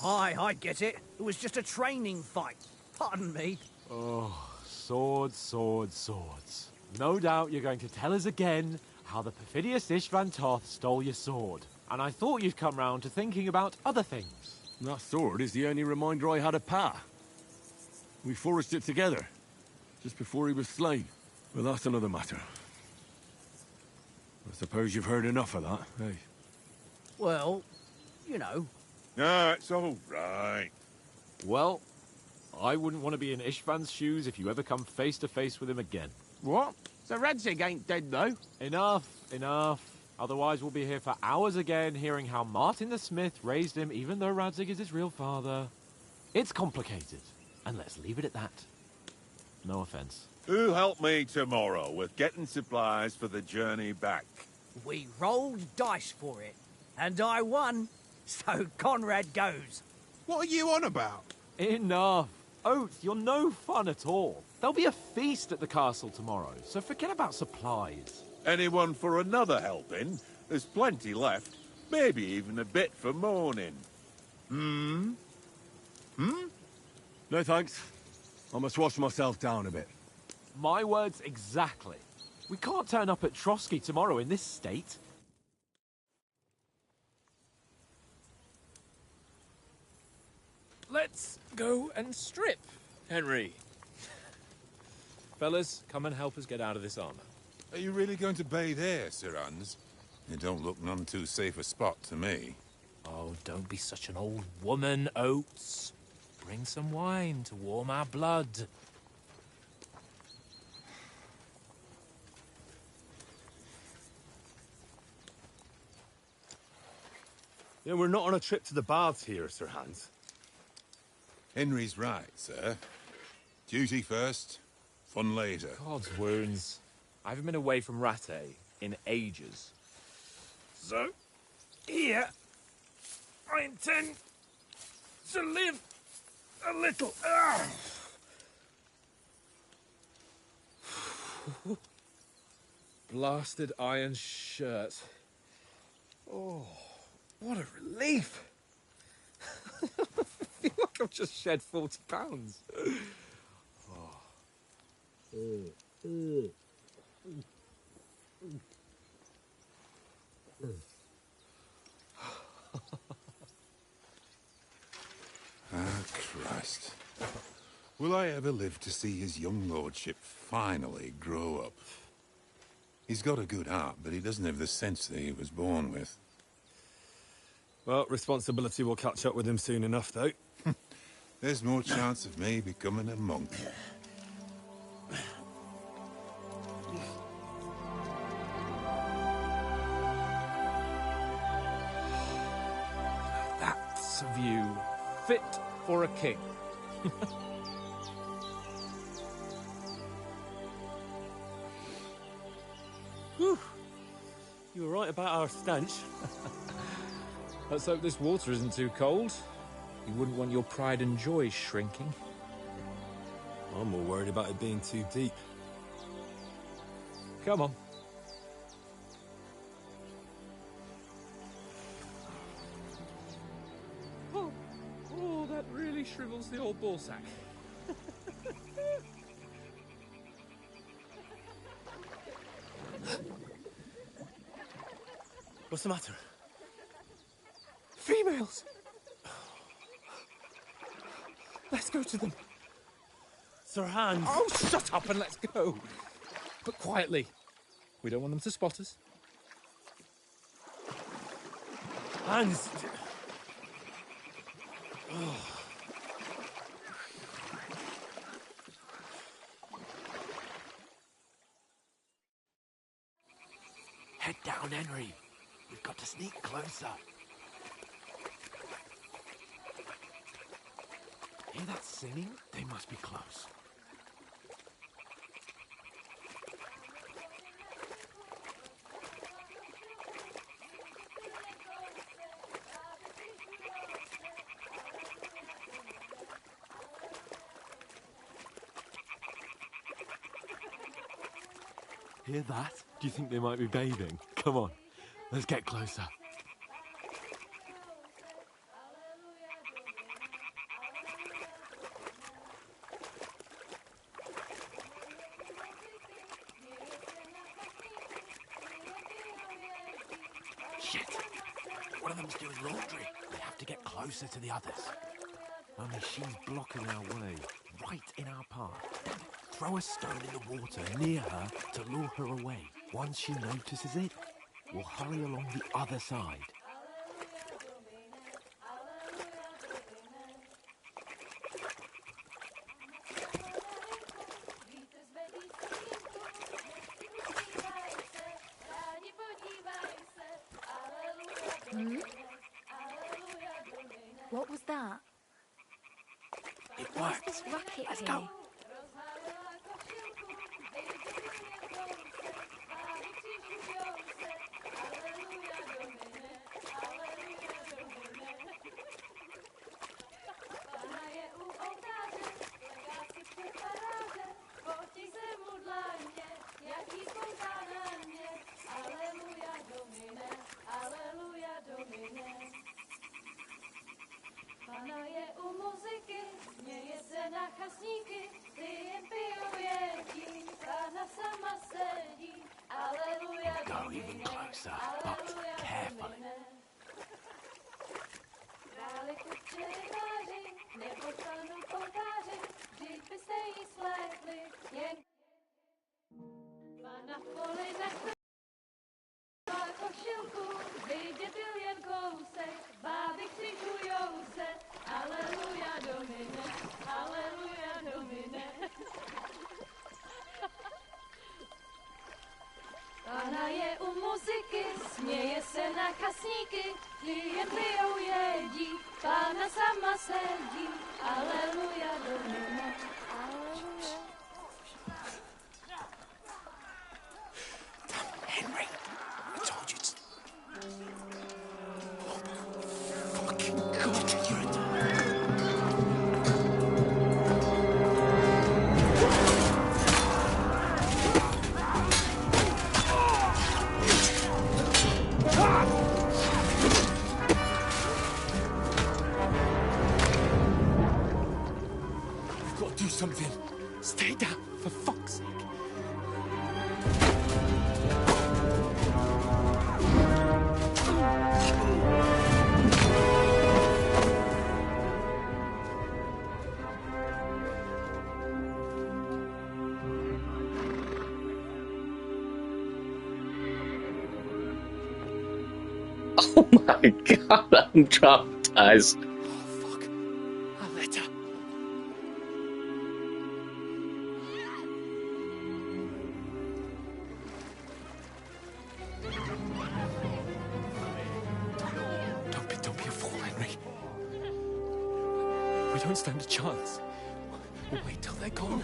Aye, I get it. It was just a training fight. Pardon me. Oh, swords, swords, swords. No doubt you're going to tell us again how the perfidious Istvan Toth stole your sword. And I thought you'd come round to thinking about other things. That sword is the only reminder I had of Pa. We forged it together, just before he was slain. But that's another matter. I suppose you've heard enough of that, eh? Well, you know. No, it's all right. Well, I wouldn't want to be in Istvan's shoes if you ever come face to face with him again. What? So Radzig ain't dead, though? Enough, enough. Otherwise we'll be here for hours again hearing how Martin the Smith raised him even though Radzig is his real father. It's complicated, and let's leave it at that. No offense. Who'll help me tomorrow with getting supplies for the journey back? We rolled dice for it, and I won, so Conrad goes. What are you on about? Enough. Oath, you're no fun at all. There'll be a feast at the castle tomorrow, so forget about supplies. Anyone for another helping? There's plenty left. Maybe even a bit for morning. Hmm? No thanks. I must wash myself down a bit. My words exactly. We can't turn up at Trotsky tomorrow in this state. Let's go and strip, Henry. Fellas, come and help us get out of this armor. Are you really going to bathe here, Sir Hans? It don't look none too safe a spot to me. Oh, don't be such an old woman, Oates. Bring some wine to warm our blood. Yeah, we're not on a trip to the baths here, Sir Hans. Henry's right, sir. Duty first, fun later. God's wounds. I haven't been away from Rattay in ages. So, here, I intend to live a little. Blasted iron shirt. Oh, what a relief. I feel like I've just shed 40 pounds. Christ. Will I ever live to see his young lordship finally grow up? He's got a good heart, but he doesn't have the sense that he was born with. Well, responsibility will catch up with him soon enough, though. There's more chance of me becoming a monk. That's a view fit for a king. Whew. You were right about our stench. Let's hope this water isn't too cold. You wouldn't want your pride and joy shrinking. I'm more worried about it being too deep. Come on. Oh, that really shrivels the old ball sack. What's the matter? Females! Let's go to them. Sir Hans! Oh, shut up and let's go. But quietly. We don't want them to spot us. Hans! Head down, Henry. We've got to sneak closer. Hear that singing? They must be close. Hear that? Do you think they might be bathing? Come on, let's get closer. Shit! One of them's doing laundry. We have to get closer to the others. Only she's blocking our way, right in our path. Damn it. Throw a stone in the water near her to lure her away. Once she notices it, we'll hurry along the other side. What was that? It What's worked. this racket Let's here? go. Pana je u muzyky, směje se na chasníky, ty jen pijou jedí, Pana sama sedí, aleluja, Go even closer, but carefully. Králi kupče rybáři, nebo panu oltáři, vždyť byste jí slékli, jen Pana v poli nechce košilku, vidět byl jen kousek, báby křižujou se, aleluja Domine, aleluja Domine. Pana je u muziky, směje se na chasníky, ty jen pijou jedí, Pána sama sedí, aleluja Domine, aleluja. Henry, I told you to... Oh, fucking God, you're a... We've got to do something. Stay down, for fuck's sake. Oh my god, I'm traumatized. Oh, fuck. A letter. Don't be a fool, Henry. We don't stand a chance. We'll wait till they're gone,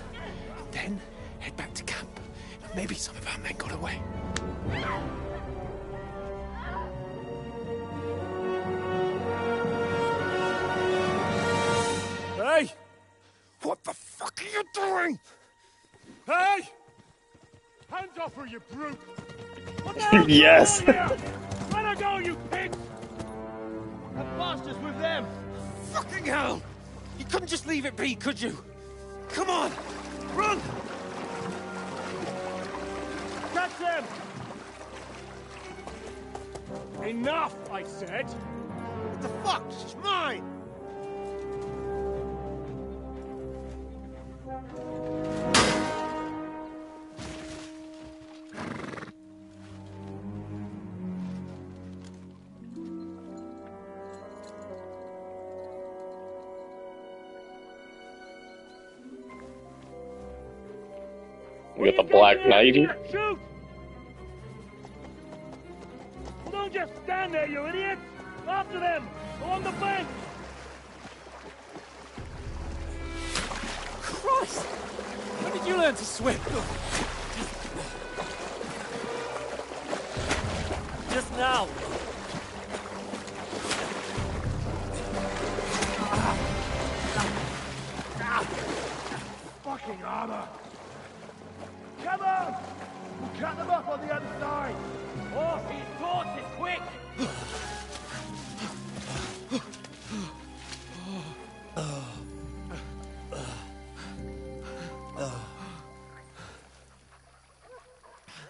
then head back to camp. Maybe some of our men got away. Hey! What the fuck are you doing? Hey! Hands off her, you brute! What the hell's Yes. going on here? Let her go, you pig! That bastard's with them! Fucking hell! You couldn't just leave it be, could you? Come on! Run! Catch them! Enough, I said! What the fuck? She's mine! We got the Black Knight here. Shoot! Don't just stand there, you idiots! After them! Along the bank! Christ! When did you learn to swim? Just now. Fucking armor! Come on! We'll cut them off on the other side! Horses, horses, quick!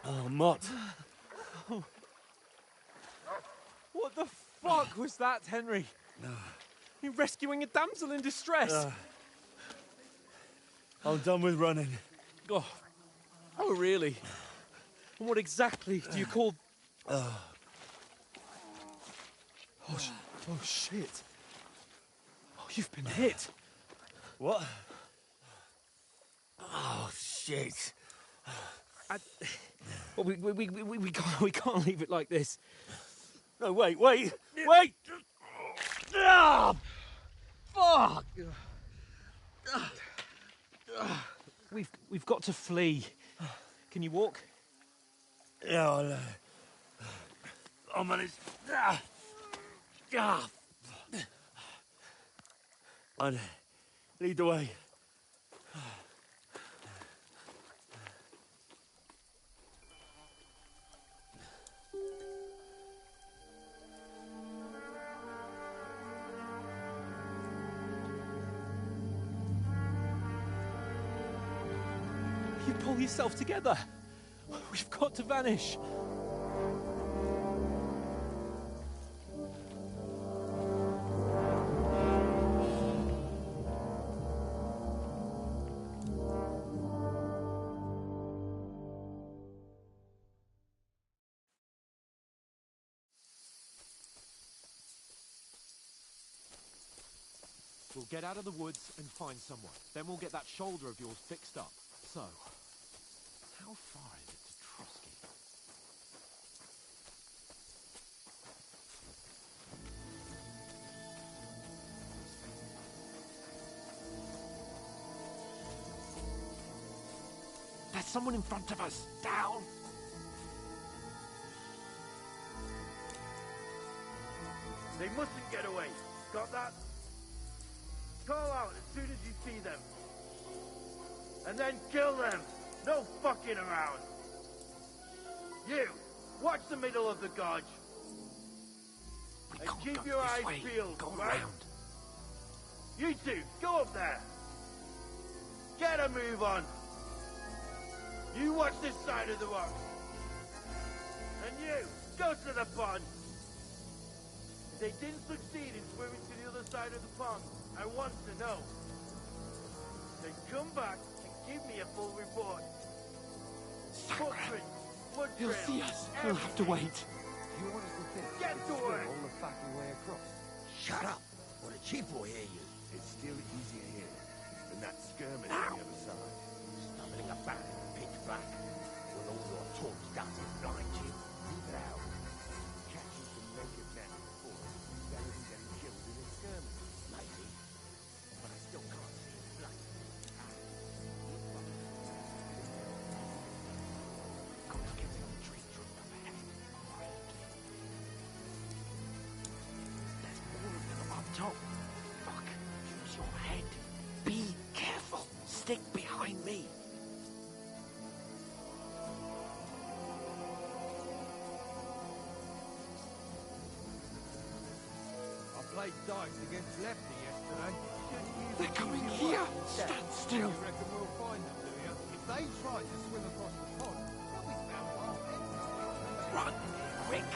Oh, Mott. What the fuck was that, Henry? You rescuing a damsel in distress? I'm done with running. Oh, really? And what exactly do you call... Oh, shit. Oh, you've been hit. What? Oh, shit. Well, we can't leave it like this. No, wait! Wait! Ah, fuck! We've got to flee. Can you walk? Yeah, I'll manage. I'd lead the way. You pull yourself together. We've got to vanish. We'll get out of the woods and find someone. Then we'll get that shoulder of yours fixed up. So, how far is it to Trotsky? There's someone in front of us. Down! They mustn't get away. Got that? Call out as soon as you see them. And then kill them. No fucking around. You, watch the middle of the gorge. And keep your eyes peeled, right? You two, go up there. Get a move on. You watch this side of the rock. And you, go to the pond. If they didn't succeed in swimming to the other side of the pond, I want to know. Then come back and give me a full report. Footprints, blood He'll trails, see us. We'll have to wait. You want us to think Get to work. all the fucking way across? Shut up, or the chief will hear you. It's still easier here than that skirmish on the other side. Stumbling about in the pitch black, with all your talks darting behind you. Leave it out. Catching some naked men before us, better than getting killed in a skirmish. Maybe. But I still can't see his blood. Got to get to the tree trunk up ahead. There's more of them up top. Fuck. Use your head. Be careful. Stick behind me. I played dice against Lefty yesterday. They're coming here. Stand still. You reckon we'll find them, do you? If they try to swim across the pond, they'll be found by them. Run! Quick!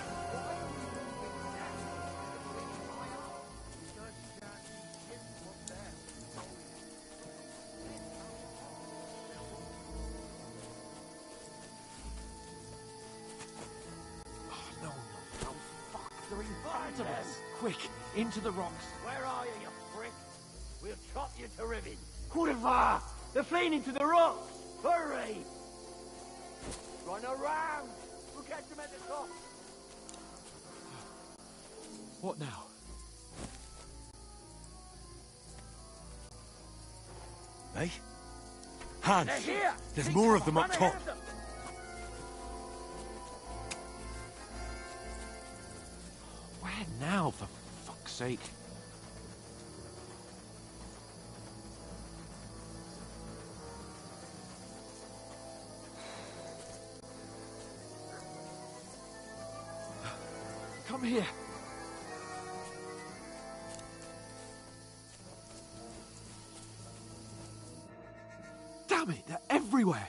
No. Fuck, they're in front of us. Quick, into the rocks. Where are you, you prick? We'll chop you to ribbons. Hurrah! They're fleeing into the rocks! Hurry! Run around! We'll catch them at the top. What now? Eh? Hans! They're here! There's Keep more of cover, them up run top. ahead of them. Where now, for fuck's sake? Come here. Damn it, they're everywhere.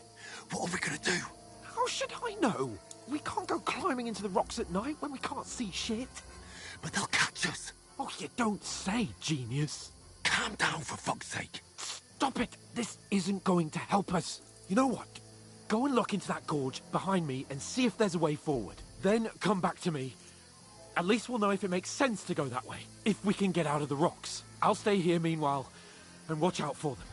What are we gonna do? How should I know? We can't go climbing into the rocks at night when we can't see shit. But they'll catch us. Oh, you don't say, genius. Calm down, for fuck's sake. Stop it. This isn't going to help us. You know what? Go and look into that gorge behind me and see if there's a way forward. Then come back to me. At least we'll know if it makes sense to go that way, if we can get out of the rocks. I'll stay here meanwhile and watch out for them.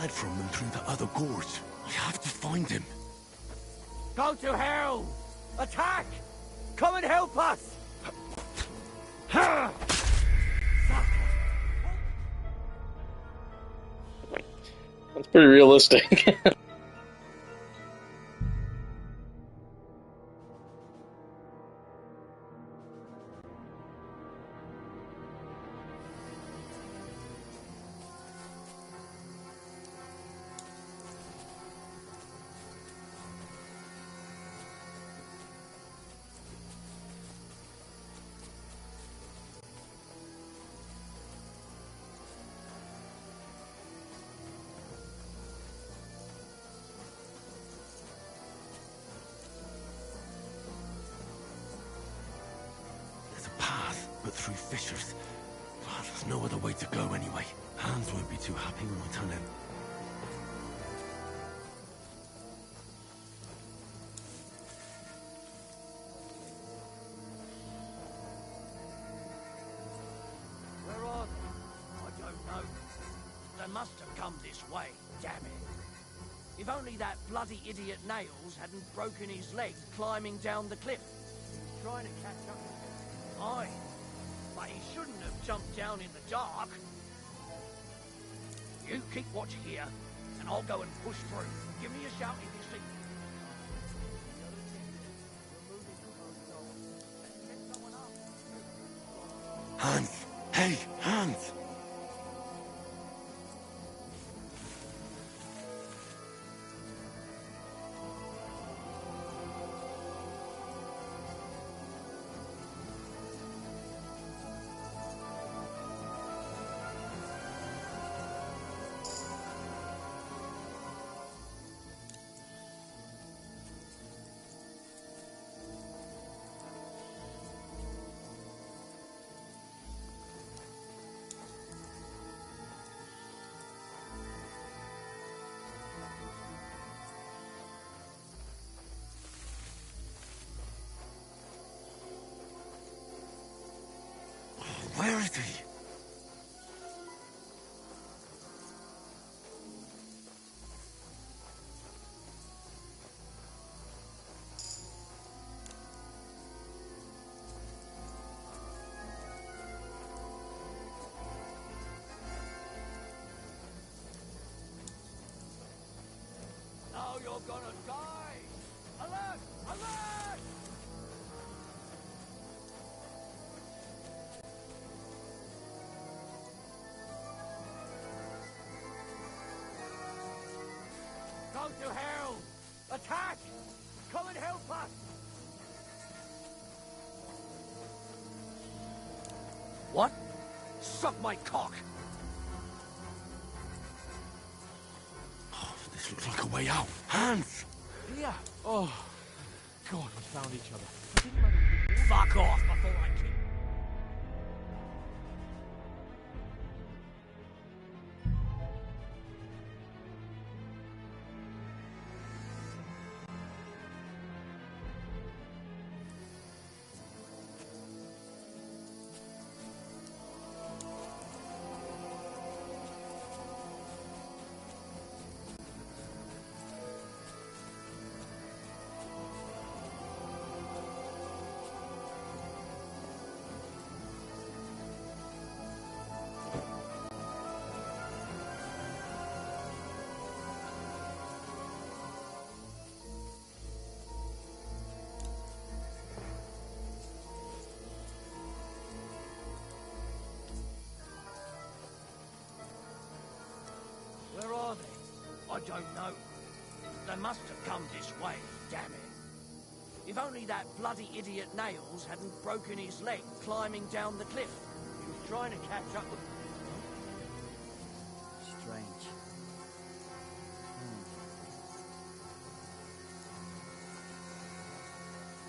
From them through the other gorge. I have to find him. Go to hell! Attack! Come and help us! That's pretty realistic. But through fissures. Oh, there's no other way to go anyway. Hans won't be too happy when I turn in. Where are they? I don't know. They must have come this way, damn it. If only that bloody idiot Nails hadn't broken his leg climbing down the cliff. He's trying to catch up with me. Aye. But he shouldn't have jumped down in the dark. You keep watch here, and I'll go and push through. Give me a shout if you see me. Hans! Hey, Hans! Where is he? Now you're gonna die! Alert! Alert! Go to hell! Attack! Come and help us! What? Suck my cock! Oh, this looks like a way out. Hans! Yeah. Oh, God, we found each other. Fuck off before I kill you. I don't know. They must have come this way, damn it. If only that bloody idiot Nails hadn't broken his leg climbing down the cliff. He was trying to catch up with... Strange.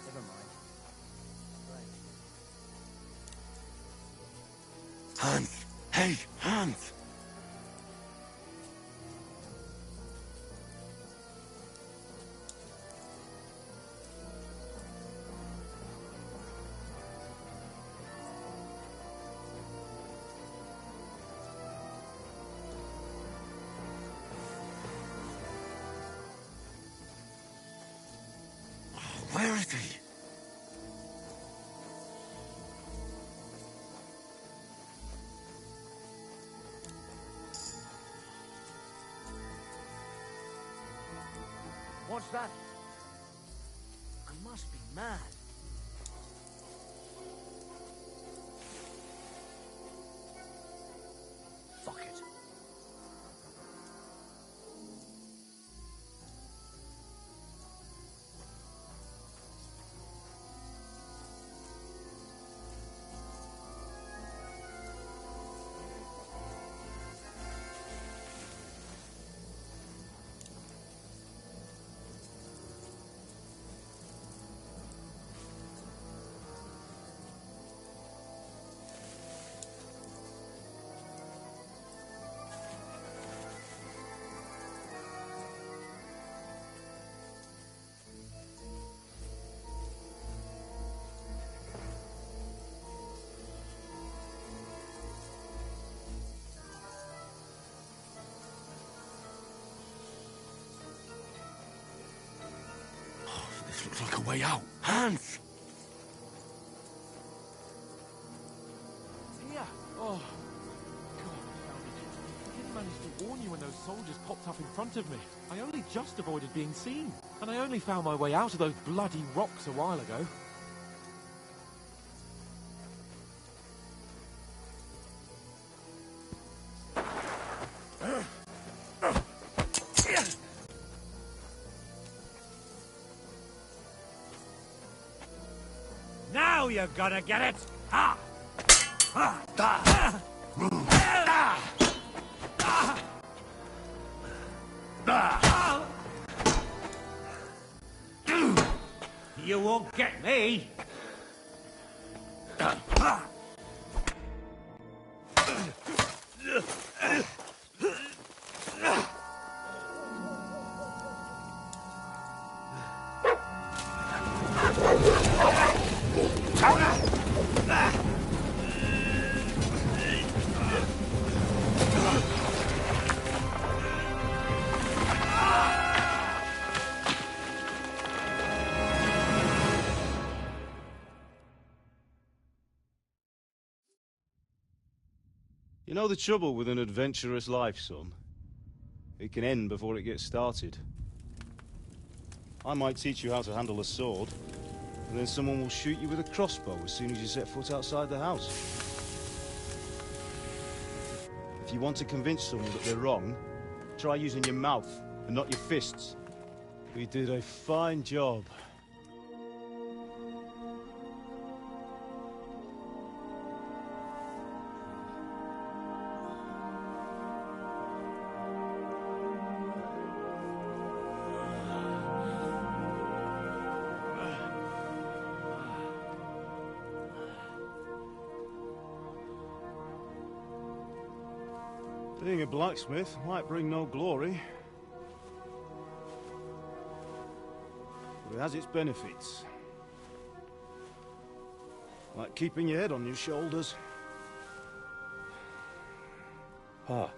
Never mind. Hans! Hey, Hans! Where is he? What's that? I must be mad. Fuck it. This looks like a way out. Hans! Here! Oh, God, I didn't manage to warn you when those soldiers popped up in front of me. I only just avoided being seen. And I only found my way out of those bloody rocks a while ago. Now you're gonna get it! Ha! You won't get me! You know the trouble with an adventurous life, son? It can end before it gets started. I might teach you how to handle a sword, and then someone will shoot you with a crossbow as soon as you set foot outside the house. If you want to convince someone that they're wrong, try using your mouth and not your fists. We did a fine job. Being a blacksmith might bring no glory, but it has its benefits. Like keeping your head on your shoulders. Pa.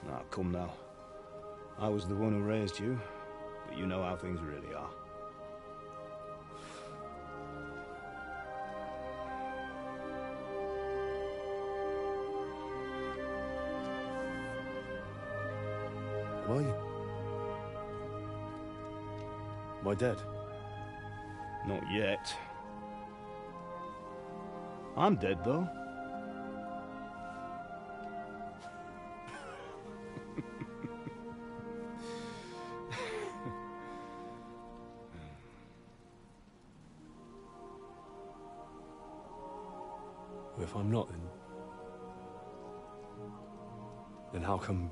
Now, come now. I was the one who raised you, but you know how things really are. Am I? Am I dead? Not yet. I'm dead, though. I'm not, then how come...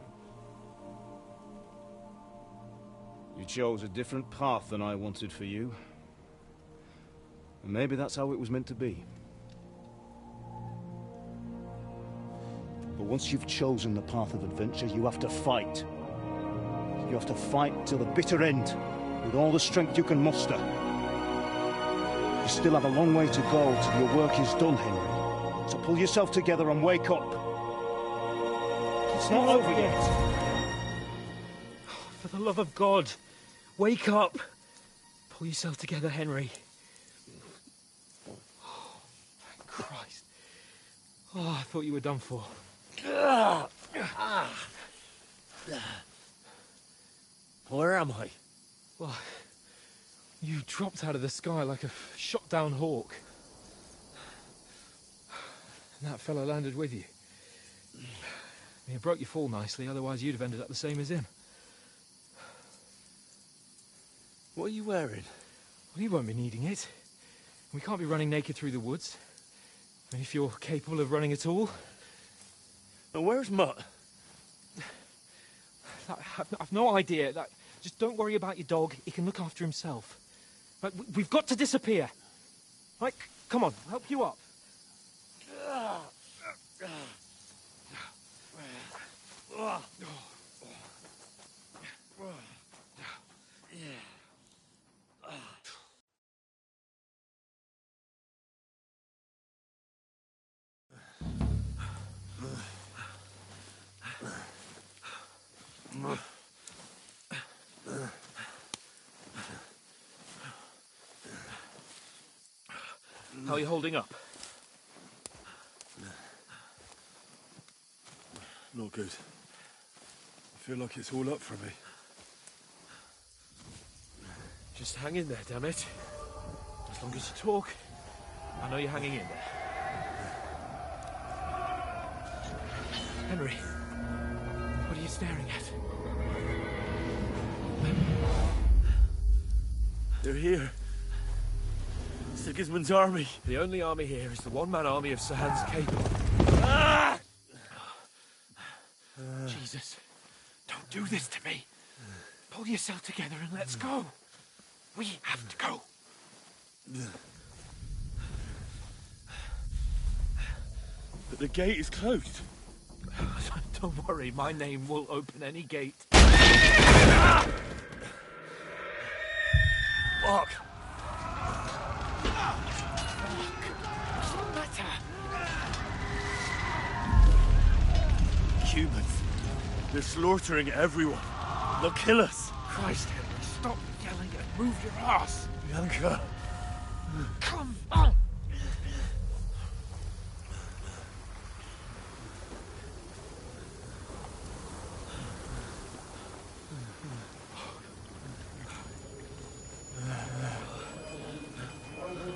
You chose a different path than I wanted for you. And maybe that's how it was meant to be. But once you've chosen the path of adventure, you have to fight. You have to fight till the bitter end, with all the strength you can muster. You still have a long way to go till your work is done, Henry. So pull yourself together and wake up. It's not over yet. For the love of God, wake up. Pull yourself together, Henry. Oh, thank Christ. Oh, I thought you were done for. Where am I? Well, you dropped out of the sky like a shot-down hawk. And that fella landed with you. You broke your fall nicely, otherwise you'd have ended up the same as him. What are you wearing? Well, you won't be needing it. We can't be running naked through the woods. And if you're capable of running at all. And where's Mutt? I've no idea. Just don't worry about your dog. He can look after himself. We've got to disappear. Right, come on, I'll help you up. How are you holding up? Not good. I feel like it's all up for me. Just hang in there, damn it. As long as you talk, I know you're hanging in there. Henry, what are you staring at? They're here. Sigismund's army. The only army here is the one-man army of Sir Hans Cable. Ah! Jesus, don't do this to me. Pull yourself together and let's go. We have to go. But the gate is closed. Don't worry, my name will open any gate. Fuck. What's the matter? Humans. They're slaughtering everyone. They'll kill us. Christ, Henry, stop yelling and move your ass. Bianca. Come on.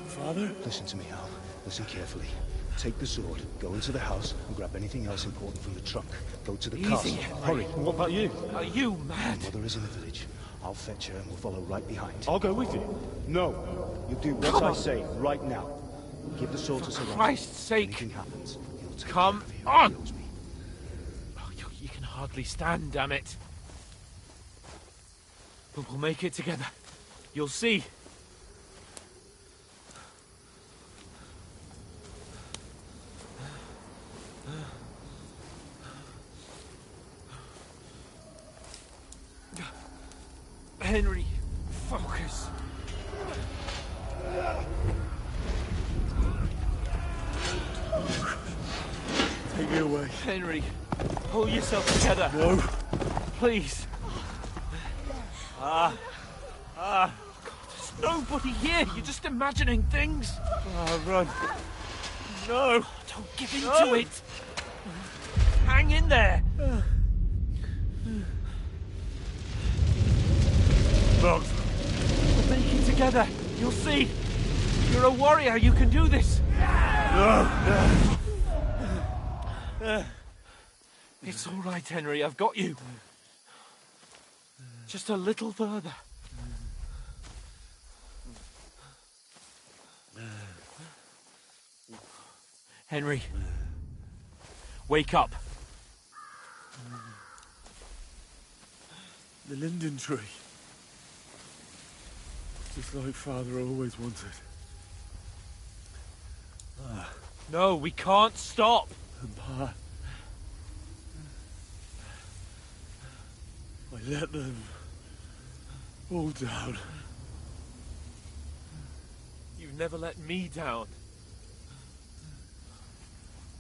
Father? Listen to me, Al. Listen carefully. Take the sword, go into the house, and grab anything else important from the trunk. Go to the castle. Hurry. What about you? Are you mad? Mother is in the village. I'll fetch her and we'll follow right behind. I'll go with you. No. You do what I say right now. Give the sword to Sir For Christ's sake. Anything happens, he'll take Come care of you. on. He knows me. Oh, you can hardly stand, damn it. But we'll make it together. You'll see. Henry, focus. Take me away. Henry, pull yourself together. No. Please. God, there's nobody here. You're just imagining things. Run. No. Don't give in to it. Hang in there. Mom. We'll make it together. You'll see. You're a warrior. You can do this. No. It's all right, Henry. I've got you. Just a little further. Henry. Wake up. The linden tree. Just like Father always wanted. No, we can't stop. Pa. I let them all down. You've never let me down.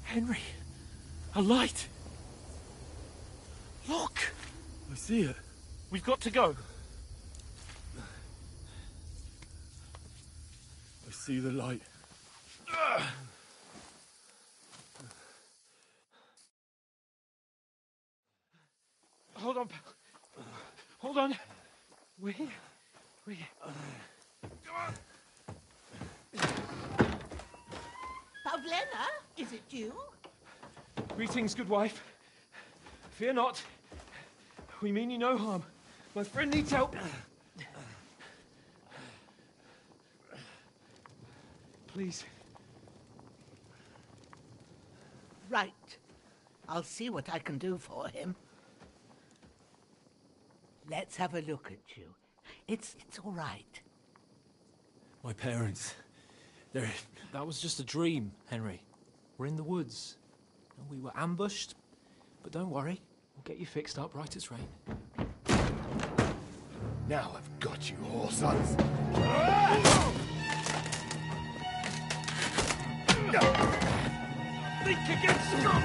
Henry, a light. Look. I see it. We've got to go. I see the light. Hold on, pal. Hold on. We're here. We're here. Come on. Pavlena, is it you? Greetings, good wife. Fear not. We mean you no harm. My friend needs help. Please. Right. I'll see what I can do for him. Let's have a look at you. It's all right. My parents. They're... That was just a dream, Henry. We're in the woods. We were ambushed. But don't worry. We'll get you fixed up right as rain. Now I've got you, whore sons. Think again, Scott!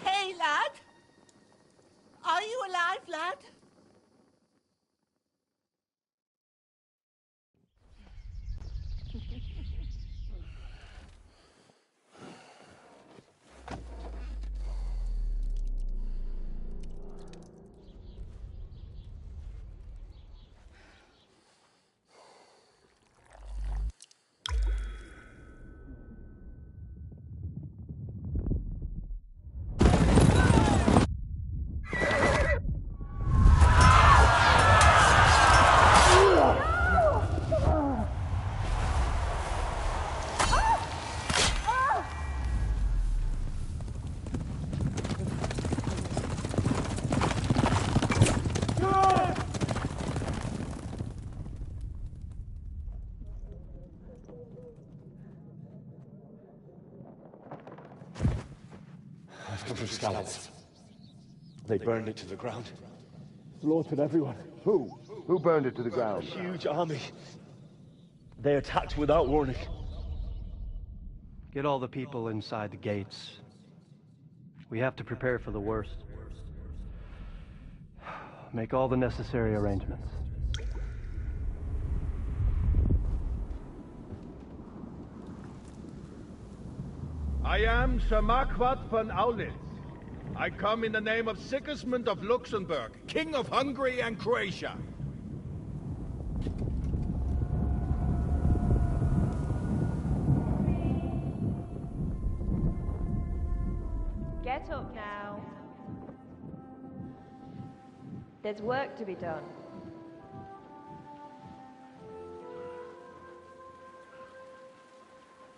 Hey, lad! Are you alive, lad? I've come from Scallops. They burned it to the ground. Slaughtered everyone. Who? Who burned it to the A ground? huge army. They attacked without warning. Get all the people inside the gates. We have to prepare for the worst. Make all the necessary arrangements. I am Sir Marquardt von Aulitz. I come in the name of Sigismund of Luxembourg, King of Hungary and Croatia. Get up now. There's work to be done.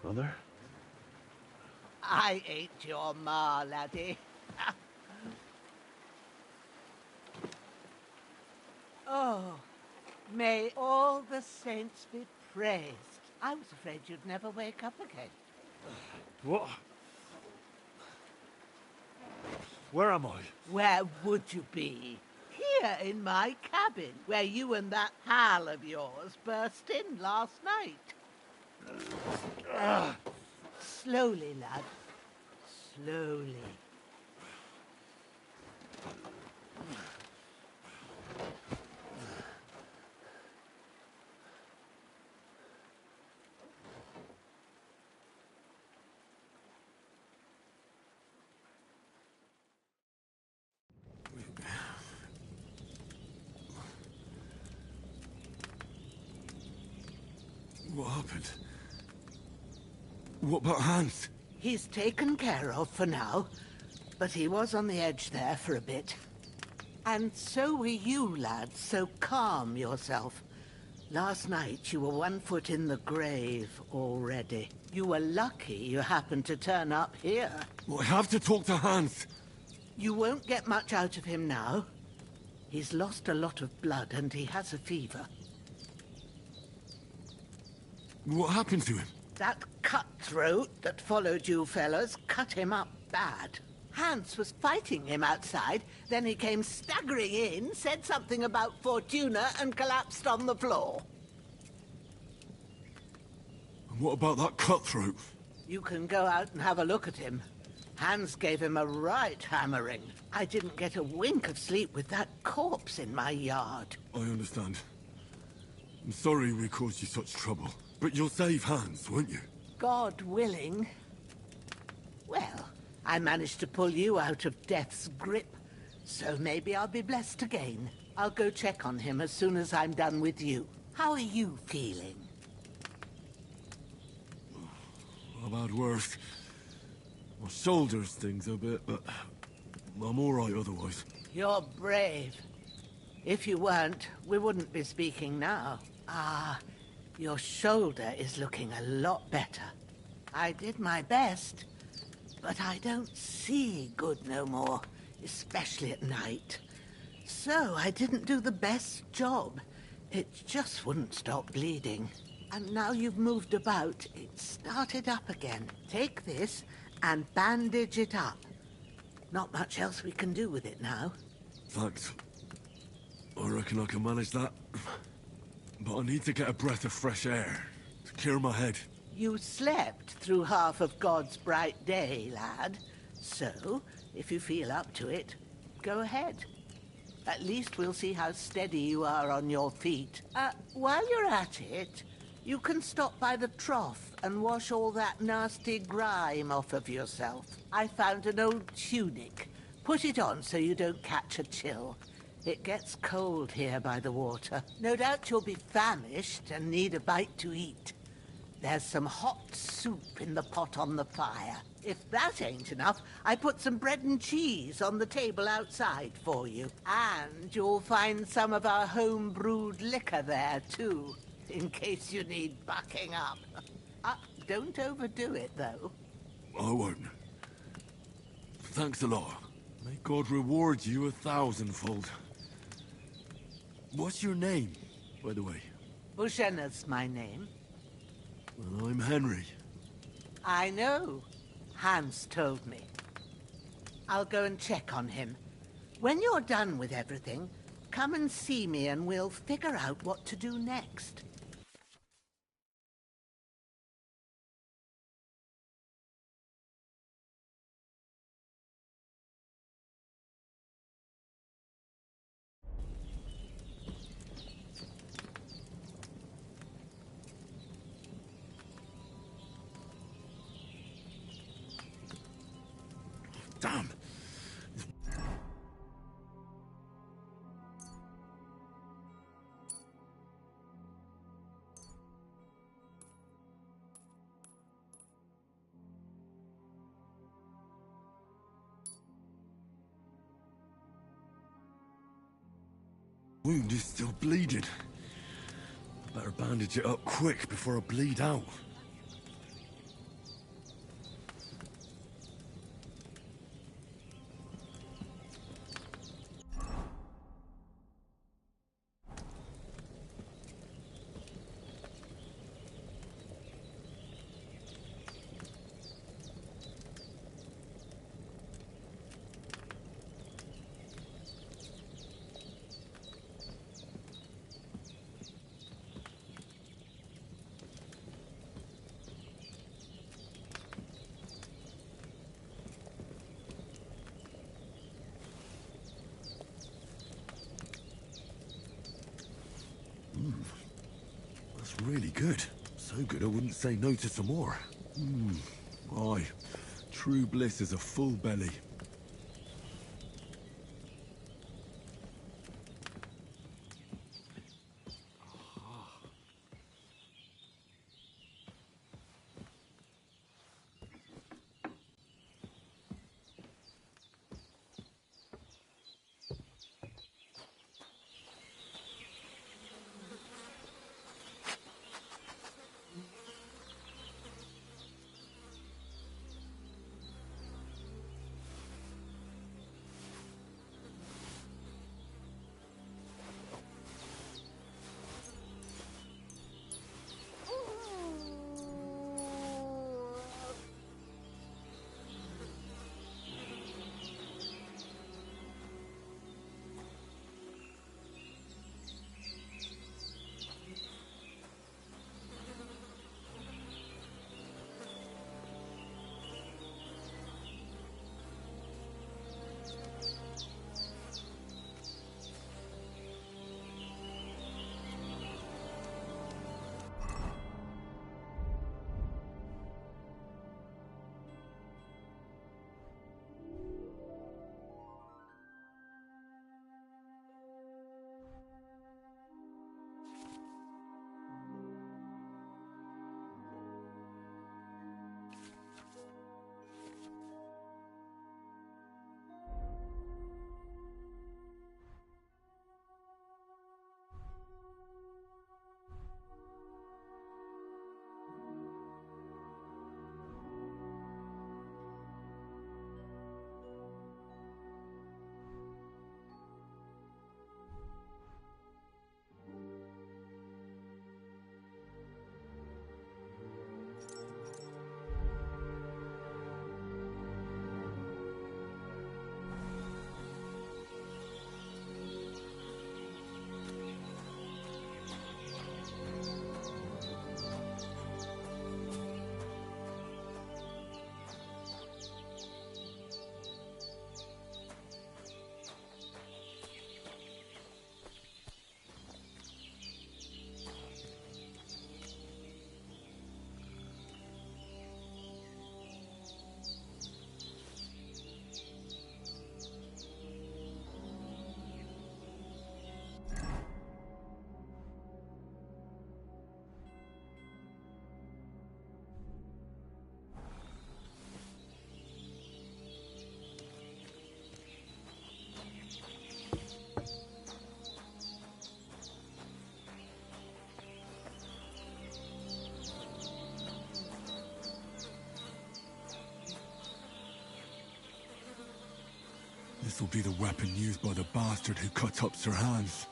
Mother? I ain't your ma, laddie. Oh, may all the saints be praised. I was afraid you'd never wake up again. What? Where am I? Where would you be? Here in my cabin, where you and that pal of yours burst in last night. Slowly, lad. Slowly. What happened? What about Hans? He's taken care of for now, but he was on the edge there for a bit. And so were you, lad, so calm yourself. Last night you were 1 foot in the grave already. You were lucky you happened to turn up here. I have to talk to Hans. You won't get much out of him now. He's lost a lot of blood and he has a fever. What happened to him? That cutthroat that followed you fellas cut him up bad. Hans was fighting him outside, then he came staggering in, said something about Fortuna, and collapsed on the floor. And what about that cutthroat? You can go out and have a look at him. Hans gave him a right hammering. I didn't get a wink of sleep with that corpse in my yard. I understand. I'm sorry we caused you such trouble. But you'll save Hans, won't you? God willing. Well, I managed to pull you out of death's grip, so maybe I'll be blessed again. I'll go check on him as soon as I'm done with you. How are you feeling? I've had worse. My shoulder stings a bit, but I'm all right otherwise. You're brave. If you weren't, we wouldn't be speaking now. Your shoulder is looking a lot better. I did my best, but I don't see good no more, especially at night. So I didn't do the best job. It just wouldn't stop bleeding. And now you've moved about, it started up again. Take this and bandage it up. Not much else we can do with it now. Thanks. I reckon I can manage that. But I need to get a breath of fresh air to clear my head. You slept through half of God's bright day, lad. So, if you feel up to it, go ahead. At least we'll see how steady you are on your feet. While you're at it, you can stop by the trough and wash all that nasty grime off of yourself. I found an old tunic. Put it on so you don't catch a chill. It gets cold here by the water. No doubt you'll be famished and need a bite to eat. There's some hot soup in the pot on the fire. If that ain't enough, I put some bread and cheese on the table outside for you. And you'll find some of our home-brewed liquor there, too, in case you need bucking up. Don't overdo it, though. I won't. Thanks a lot. May God reward you 1,000-fold. What's your name, by the way? Bushenna's my name. Well, I'm Henry. I know. Hans told me. I'll go and check on him. When you're done with everything, come and see me and we'll figure out what to do next. Damn! Wound is still bleeding. Better bandage it up quick before I bleed out. That's really good. So good I wouldn't say no to some more. Aye. True bliss is a full belly. This'll be the weapon used by the bastard who cut up Sir Hans.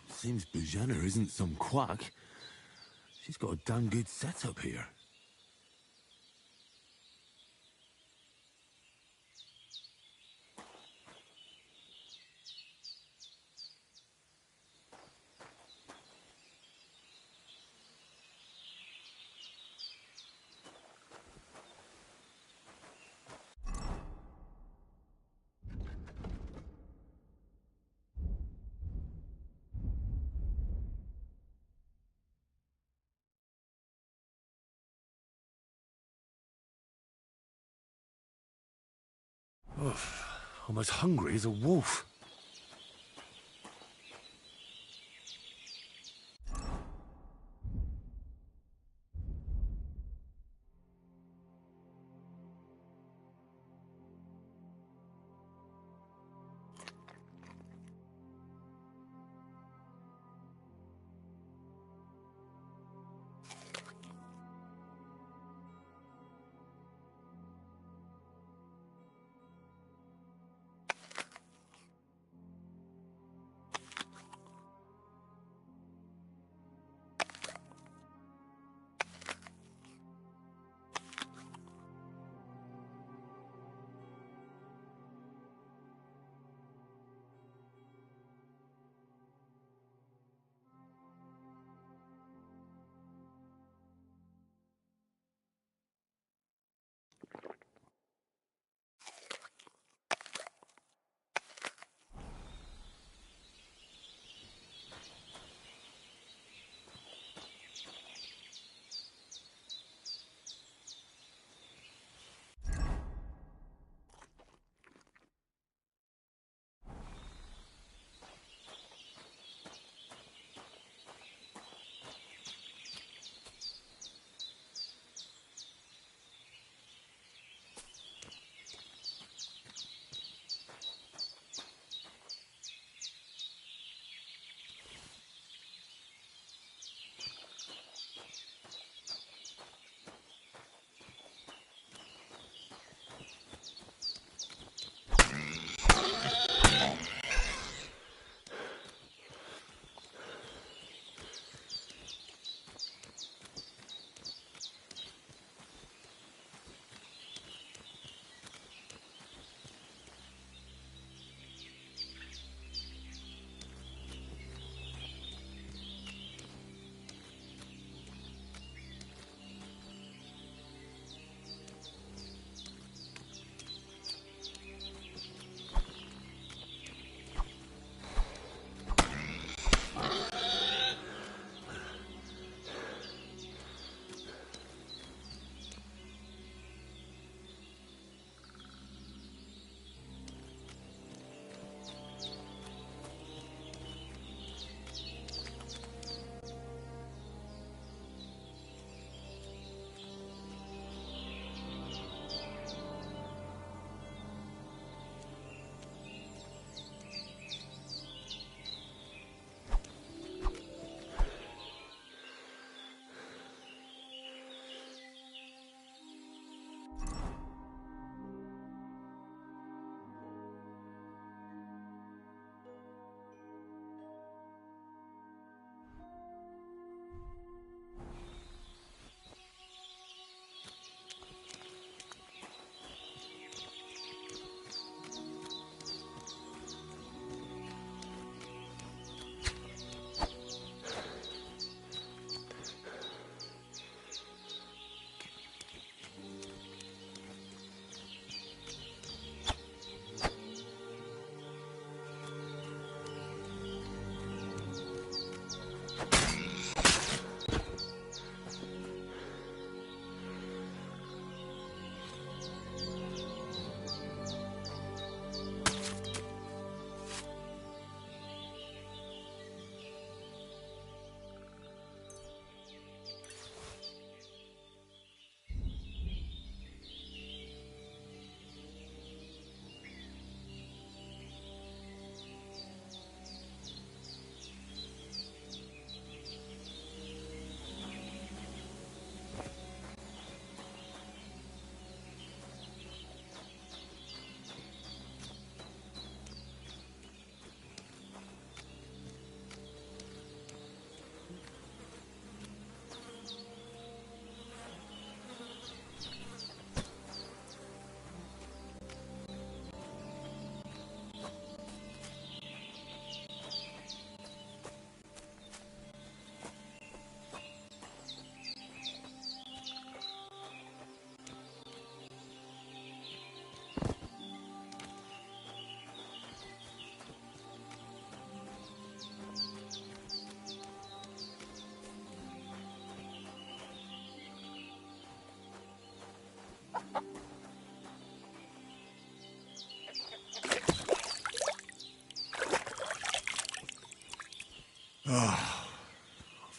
Seems Bujana isn't some quack. She's got a damn good setup here. I'm as hungry as a wolf.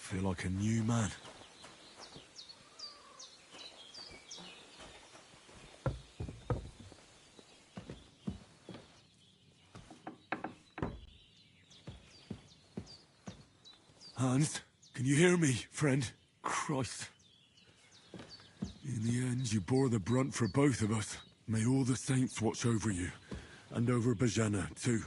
feel like a new man. Hans, can you hear me, friend? Christ. In the end, you bore the brunt for both of us. May all the saints watch over you. And over Bajana, too.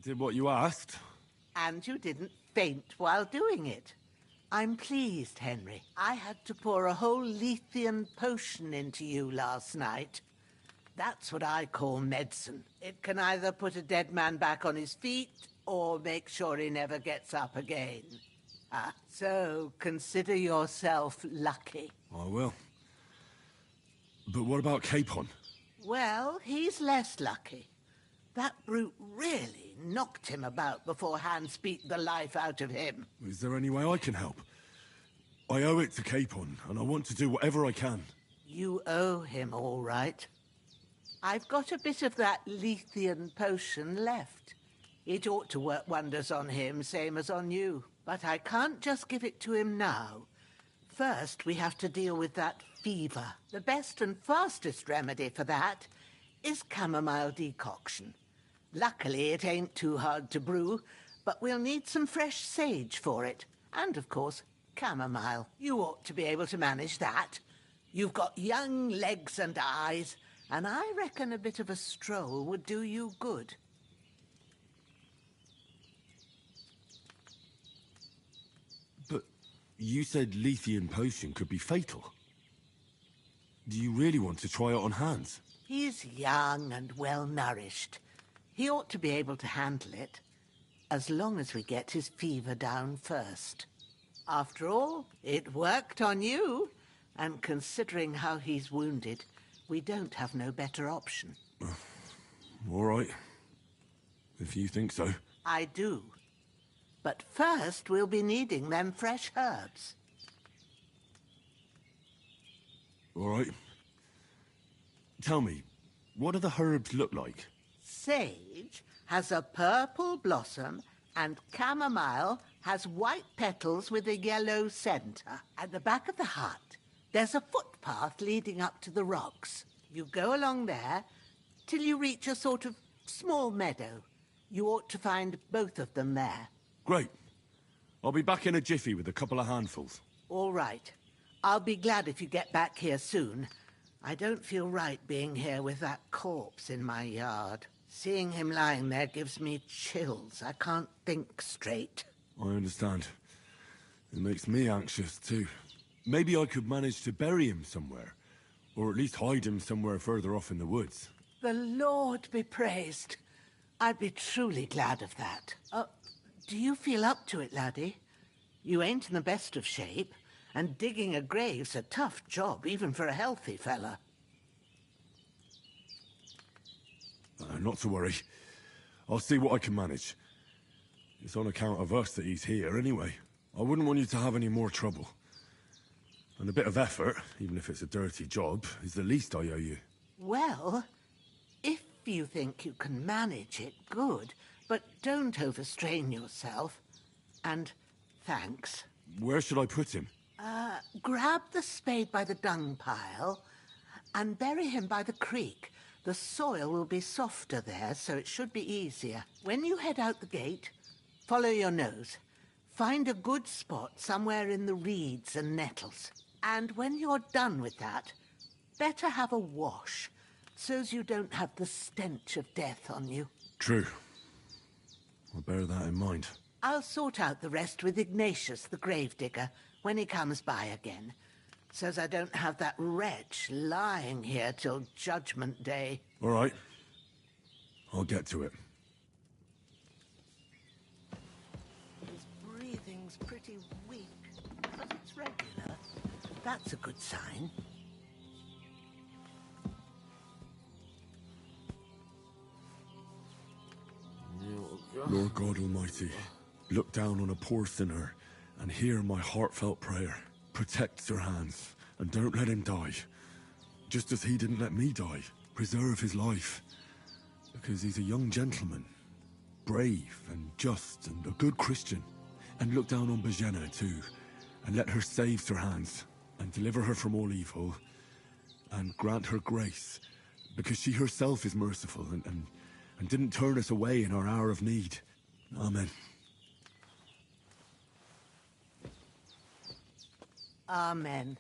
did what you asked. And you didn't faint while doing it. I'm pleased, Henry. I had to pour a whole Lethean potion into you last night. That's what I call medicine. It can either put a dead man back on his feet or make sure he never gets up again. So consider yourself lucky. I will. But what about Capon? Well, he's less lucky. That brute really knocked him about before Hans beat the life out of him. Is there any way I can help? I owe it to Capon, and I want to do whatever I can. You owe him, all right. I've got a bit of that Lethean potion left. It ought to work wonders on him, same as on you. But I can't just give it to him now. First, we have to deal with that fever. The best and fastest remedy for that is chamomile decoction. Luckily, it ain't too hard to brew, but we'll need some fresh sage for it. And, of course, chamomile. You ought to be able to manage that. You've got young legs and eyes, and I reckon a bit of a stroll would do you good. But you said Lethean potion could be fatal. Do you really want to try it on Hans? He's young and well-nourished. He ought to be able to handle it, as long as we get his fever down first. After all, it worked on you, and considering how he's wounded, we don't have no better option. All right. If you think so. I do. But first, we'll be needing them fresh herbs. All right. Tell me, what do the herbs look like? Sage has a purple blossom, and chamomile has white petals with a yellow centre. At the back of the hut, there's a footpath leading up to the rocks. You go along there till you reach a sort of small meadow. You ought to find both of them there. Great. I'll be back in a jiffy with a couple of handfuls. All right. I'll be glad if you get back here soon. I don't feel right being here with that corpse in my yard. Seeing him lying there gives me chills. I can't think straight. I understand. It makes me anxious, too. Maybe I could manage to bury him somewhere. Or at least hide him somewhere further off in the woods. The Lord be praised. I'd be truly glad of that. Do you feel up to it, laddie? You ain't in the best of shape, and digging a grave's a tough job, even for a healthy fella. Not to worry. I'll see what I can manage. It's on account of us that he's here, anyway. I wouldn't want you to have any more trouble. And a bit of effort, even if it's a dirty job, is the least I owe you. Well, if you think you can manage it, good. But don't overstrain yourself. And thanks. Where should I put him? Grab the spade by the dung pile and bury him by the creek. The soil will be softer there, so it should be easier. When you head out the gate, follow your nose. Find a good spot somewhere in the reeds and nettles. And when you're done with that, better have a wash, so's you don't have the stench of death on you. True. I'll bear that in mind. I'll sort out the rest with Ignatius, the gravedigger, when he comes by again, so's I don't have that wretch lying here till Judgment Day. All right. I'll get to it. His breathing's pretty weak, but it's regular. That's a good sign. Lord God Almighty, look down on a poor sinner and hear my heartfelt prayer. Protect Sir Hans, and don't let him die. Just as he didn't let me die. Preserve his life. Because he's a young gentleman. Brave and just and a good Christian. And look down on Bajena too, and let her save Sir Hans, and deliver her from all evil, and grant her grace, because she herself is merciful and didn't turn us away in our hour of need. Amen. Amen.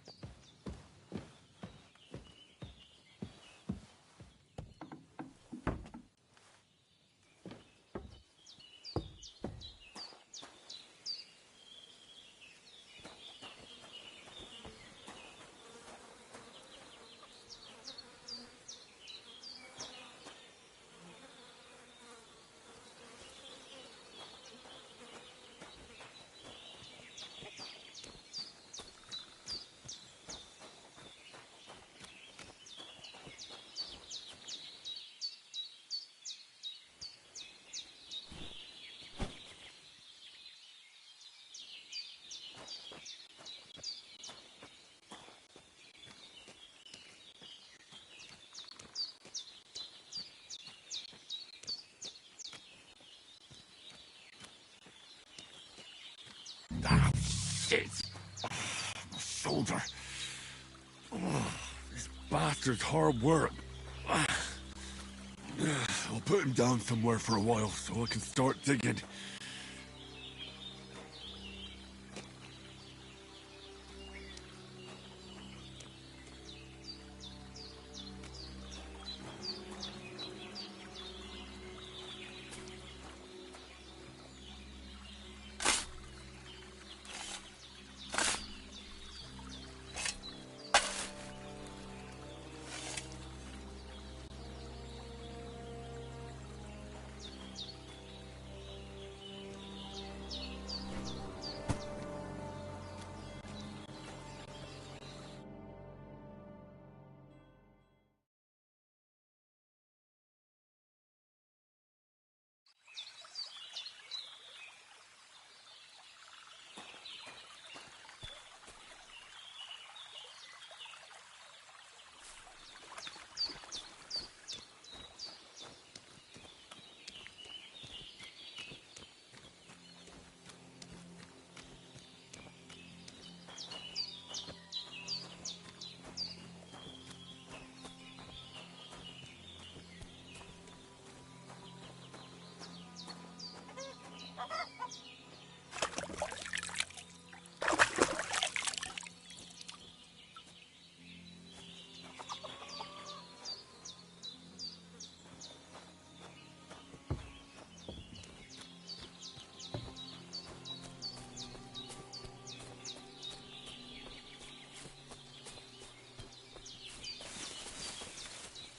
Shit! My shoulder. This bastard's hard work. I'll put him down somewhere for a while so I can start digging.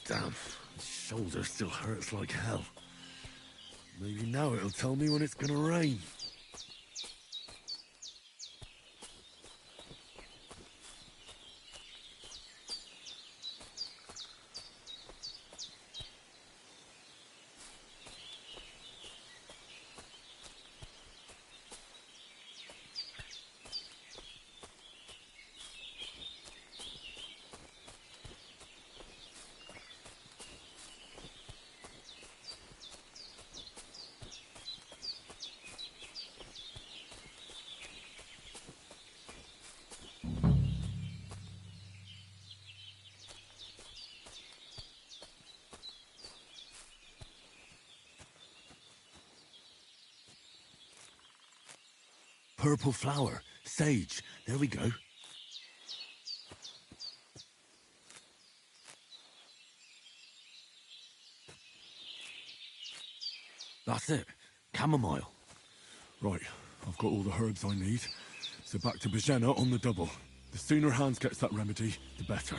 Damn, my shoulder still hurts like hell. Maybe now it'll tell me when it's gonna rain. Purple flower, sage, there we go. That's it, chamomile. Right, I've got all the herbs I need, so back to Bajena on the double. The sooner Hans gets that remedy, the better.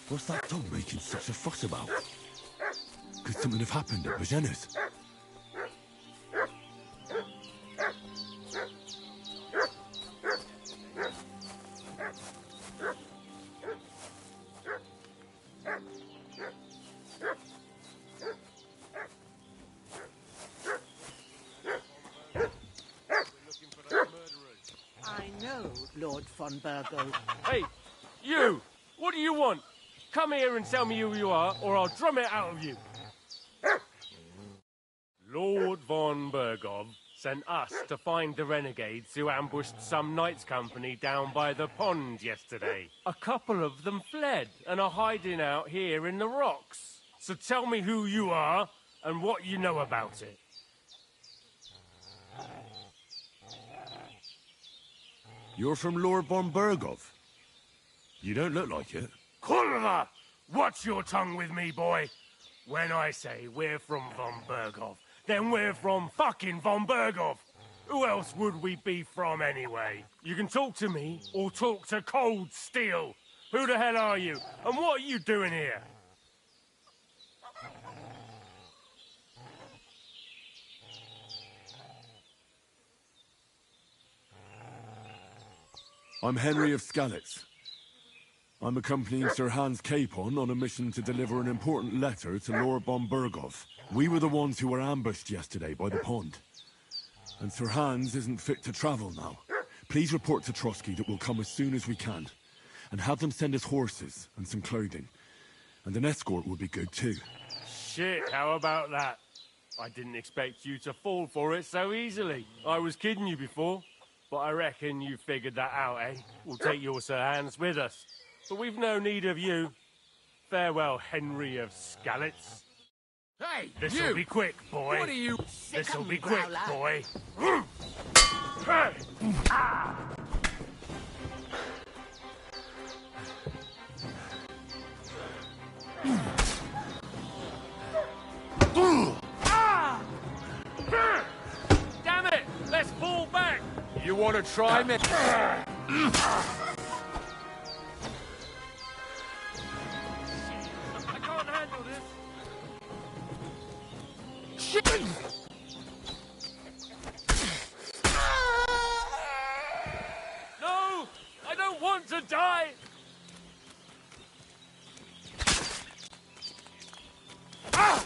What's that dog making such a fuss about? Could something have happened at Bajena's? I know, Lord von Burgo. Hey, you! What do you want? Come here and tell me who you are, or I'll drum it out of you. Lord von Burgov sent us to find the renegades who ambushed some knights' company down by the pond yesterday. A couple of them fled and are hiding out here in the rocks. So tell me who you are and what you know about it. You're from Lord von Burgov. You don't look like it. Kurva! Watch your tongue with me, boy. When I say we're from von Burgov, then we're from fucking von Burgov. Who else would we be from anyway? You can talk to me or talk to Cold Steel. Who the hell are you? And what are you doing here? I'm Henry of Skalitz. I'm accompanying Sir Hans Capon on a mission to deliver an important letter to Lord von Burgov. We were the ones who were ambushed yesterday by the pond. And Sir Hans isn't fit to travel now. Please report to Trotsky that we'll come as soon as we can. And have them send us horses and some clothing. And an escort would be good too. Shit, how about that? I didn't expect you to fall for it so easily. I was kidding you before, but I reckon you figured that out, eh? We'll take your Sir Hans with us. But we've no need of you. Farewell, Henry of Skalitz. Hey, This'll be quick, boy. What are you... This'll be quick, boy. Damn it! Let's fall back! You want to try me? I can't handle this. Shit! No! I don't want to die! Ah!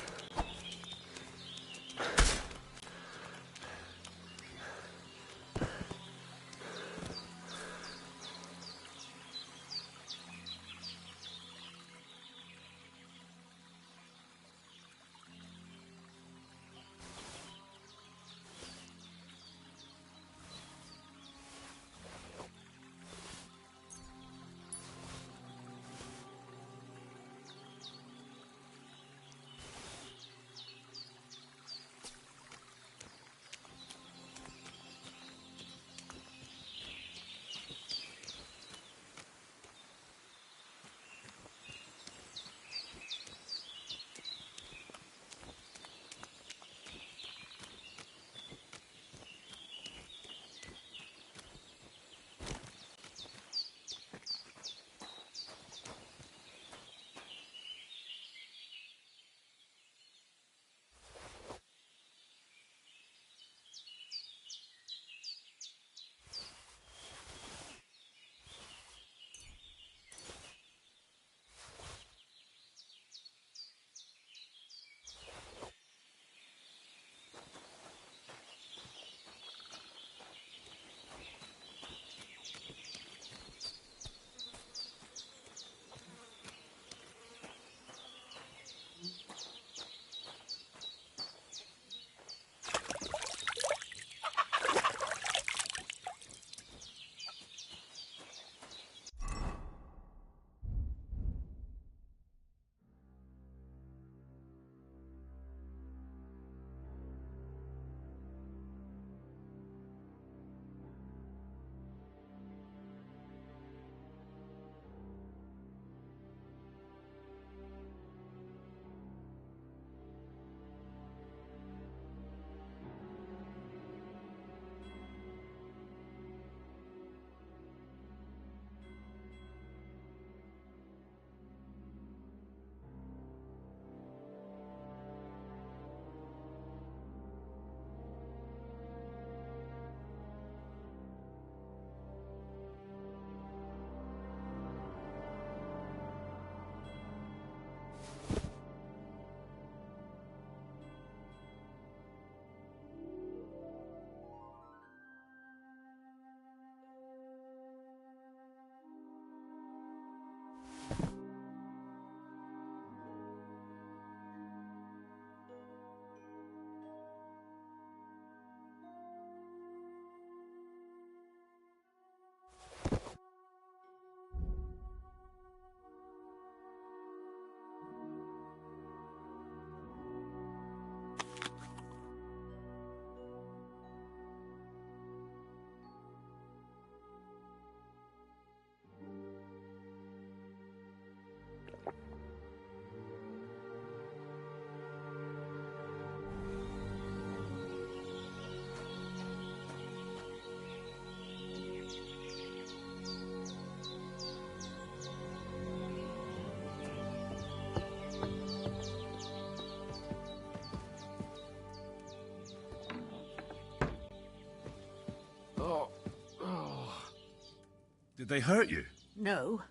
Did they hurt you? No,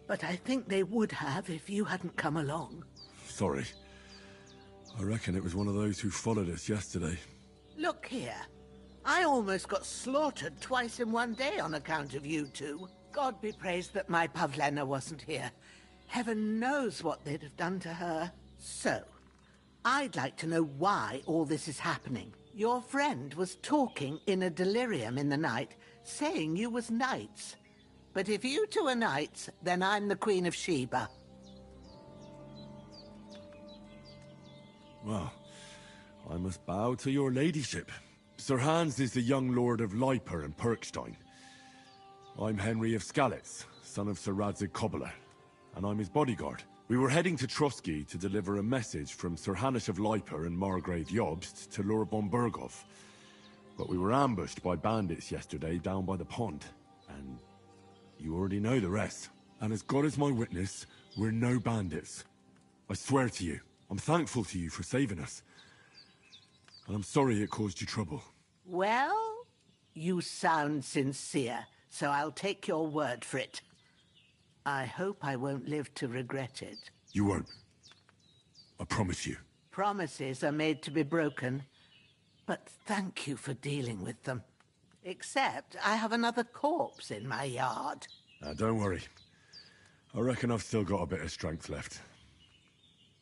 but I think they would have if you hadn't come along. Sorry. I reckon it was one of those who followed us yesterday. Look here. I almost got slaughtered twice in one day on account of you two. God be praised that my Pavlena wasn't here. Heaven knows what they'd have done to her. So, I'd like to know why all this is happening. Your friend was talking in a delirium in the night, saying you was knights. But if you two are knights, then I'm the Queen of Sheba. Well, I must bow to your ladyship. Sir Hans is the young lord of Leiper and Perkstein. I'm Henry of Skalitz, son of Sir Radzig Cobbler, and I'm his bodyguard. We were heading to Trotsky to deliver a message from Sir Hanush of Leiper and Margrave Jobst to Lord von Berghoff. But we were ambushed by bandits yesterday down by the pond, and you already know the rest. And as God is my witness, we're no bandits. I swear to you, I'm thankful to you for saving us. And I'm sorry it caused you trouble. Well, you sound sincere, so I'll take your word for it. I hope I won't live to regret it. You won't. I promise you. Promises are made to be broken, but thank you for dealing with them. Except I have another corpse in my yard. Don't worry. I reckon I've still got a bit of strength left.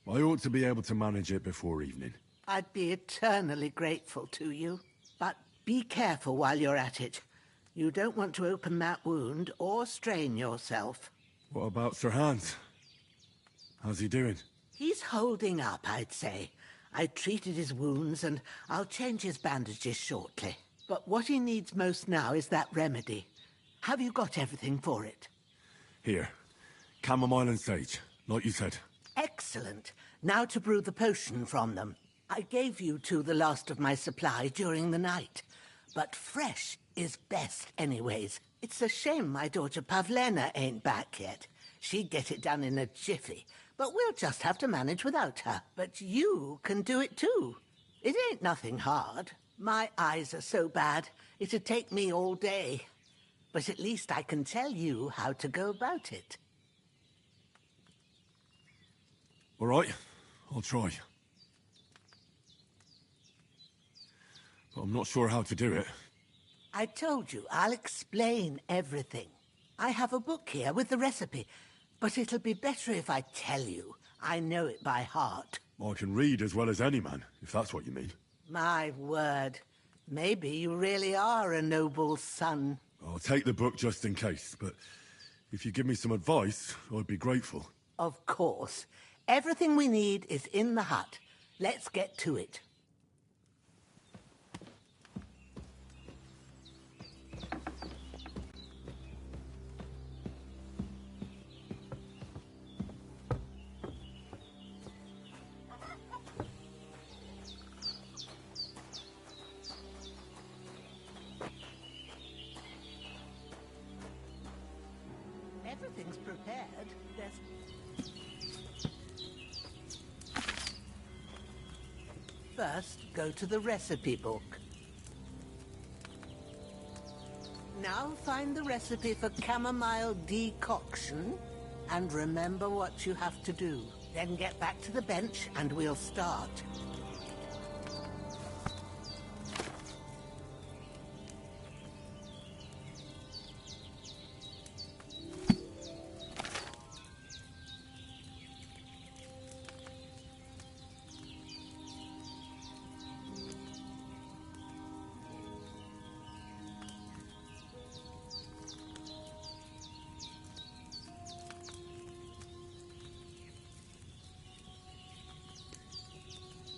I ought to be able to manage it before evening. I'd be eternally grateful to you. But be careful while you're at it. You don't want to open that wound or strain yourself. What about Sir Hans? How's he doing? He's holding up, I'd say. I treated his wounds and I'll change his bandages shortly. But what he needs most now is that remedy. Have you got everything for it? Here. Chamomile and sage, like you said. Excellent. Now to brew the potion from them. I gave you two the last of my supply during the night. But fresh is best anyways. It's a shame my daughter Pavlena ain't back yet. She'd get it done in a jiffy. But we'll just have to manage without her. But you can do it too. It ain't nothing hard. My eyes are so bad, it'd take me all day. But at least I can tell you how to go about it. All right, I'll try. But I'm not sure how to do it. I told you, I'll explain everything. I have a book here with the recipe, but it'll be better if I tell you. I know it by heart. I can read as well as any man, if that's what you mean. My word. Maybe you really are a noble son. I'll take the book just in case, but if you give me some advice, I'd be grateful. Of course. Everything we need is in the hut. Let's get to it. Everything's prepared. First, go to the recipe book. Now find the recipe for chamomile decoction, and remember what you have to do. Then get back to the bench and we'll start.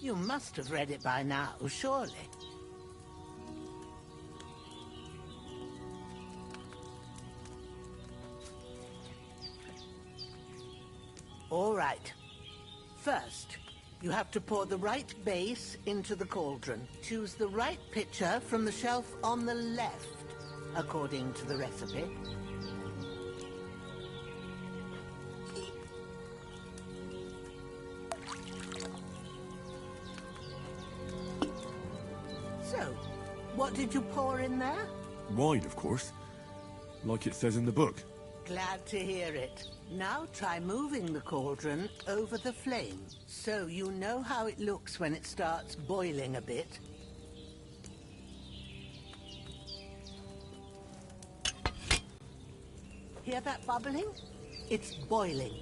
You must have read it by now, surely. All right. First, you have to pour the right base into the cauldron. Choose the right pitcher from the shelf on the left, according to the recipe. So, what did you pour in there? Wine, of course. like it says in the book. Glad to hear it. Now try moving the cauldron over the flame, so you know how it looks when it starts boiling a bit. Hear that bubbling? It's boiling.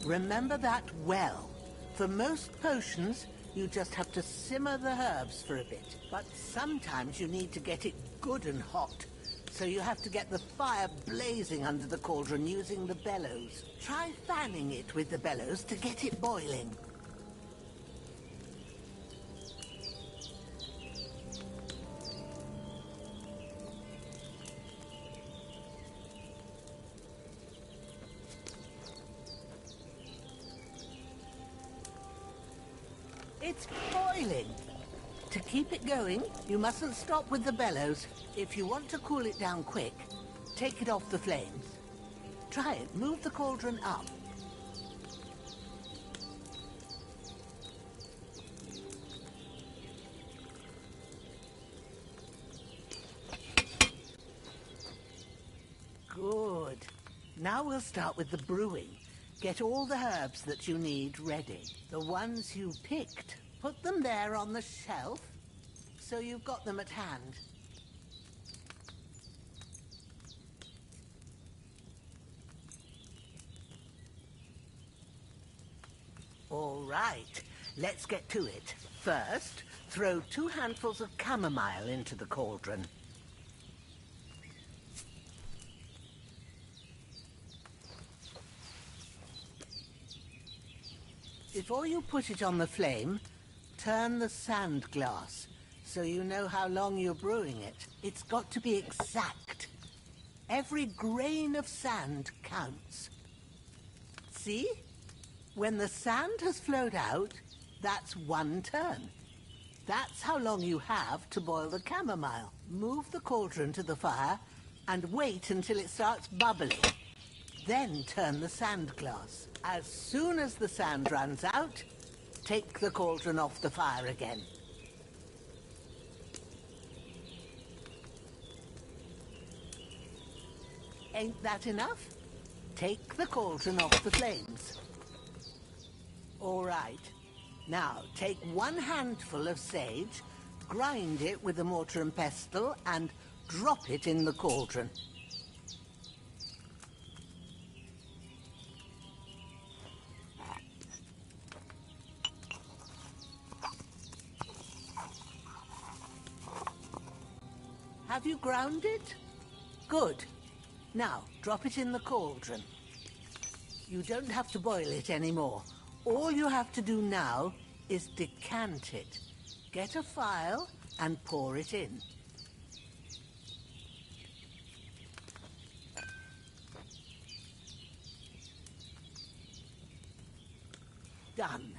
Remember that well. For most potions, you just have to simmer the herbs for a bit. But sometimes you need to get it good and hot. So you have to get the fire blazing under the cauldron using the bellows. Try fanning it with the bellows to get it boiling. It's boiling. To keep it going, you mustn't stop with the bellows. If you want to cool it down quick, take it off the flames. Try it. Move the cauldron up. Good. Now we'll start with the brewing. Get all the herbs that you need ready. The ones you picked. Put them there on the shelf, so you've got them at hand. All right, let's get to it. First, throw 2 handfuls of chamomile into the cauldron. Before you put it on the flame, turn the sand glass, so you know how long you're brewing it. It's got to be exact. Every grain of sand counts. See? When the sand has flowed out, that's 1 turn. That's how long you have to boil the chamomile. Move the cauldron to the fire and wait until it starts bubbling. Then turn the sand glass. As soon as the sand runs out, take the cauldron off the fire again. Ain't that enough? Take the cauldron off the flames. All right. Now, take 1 handful of sage, grind it with a mortar and pestle, and drop it in the cauldron. Have you ground it? Good. Now, drop it in the cauldron. You don't have to boil it anymore. All you have to do now is decant it. Get a phial and pour it in. Done.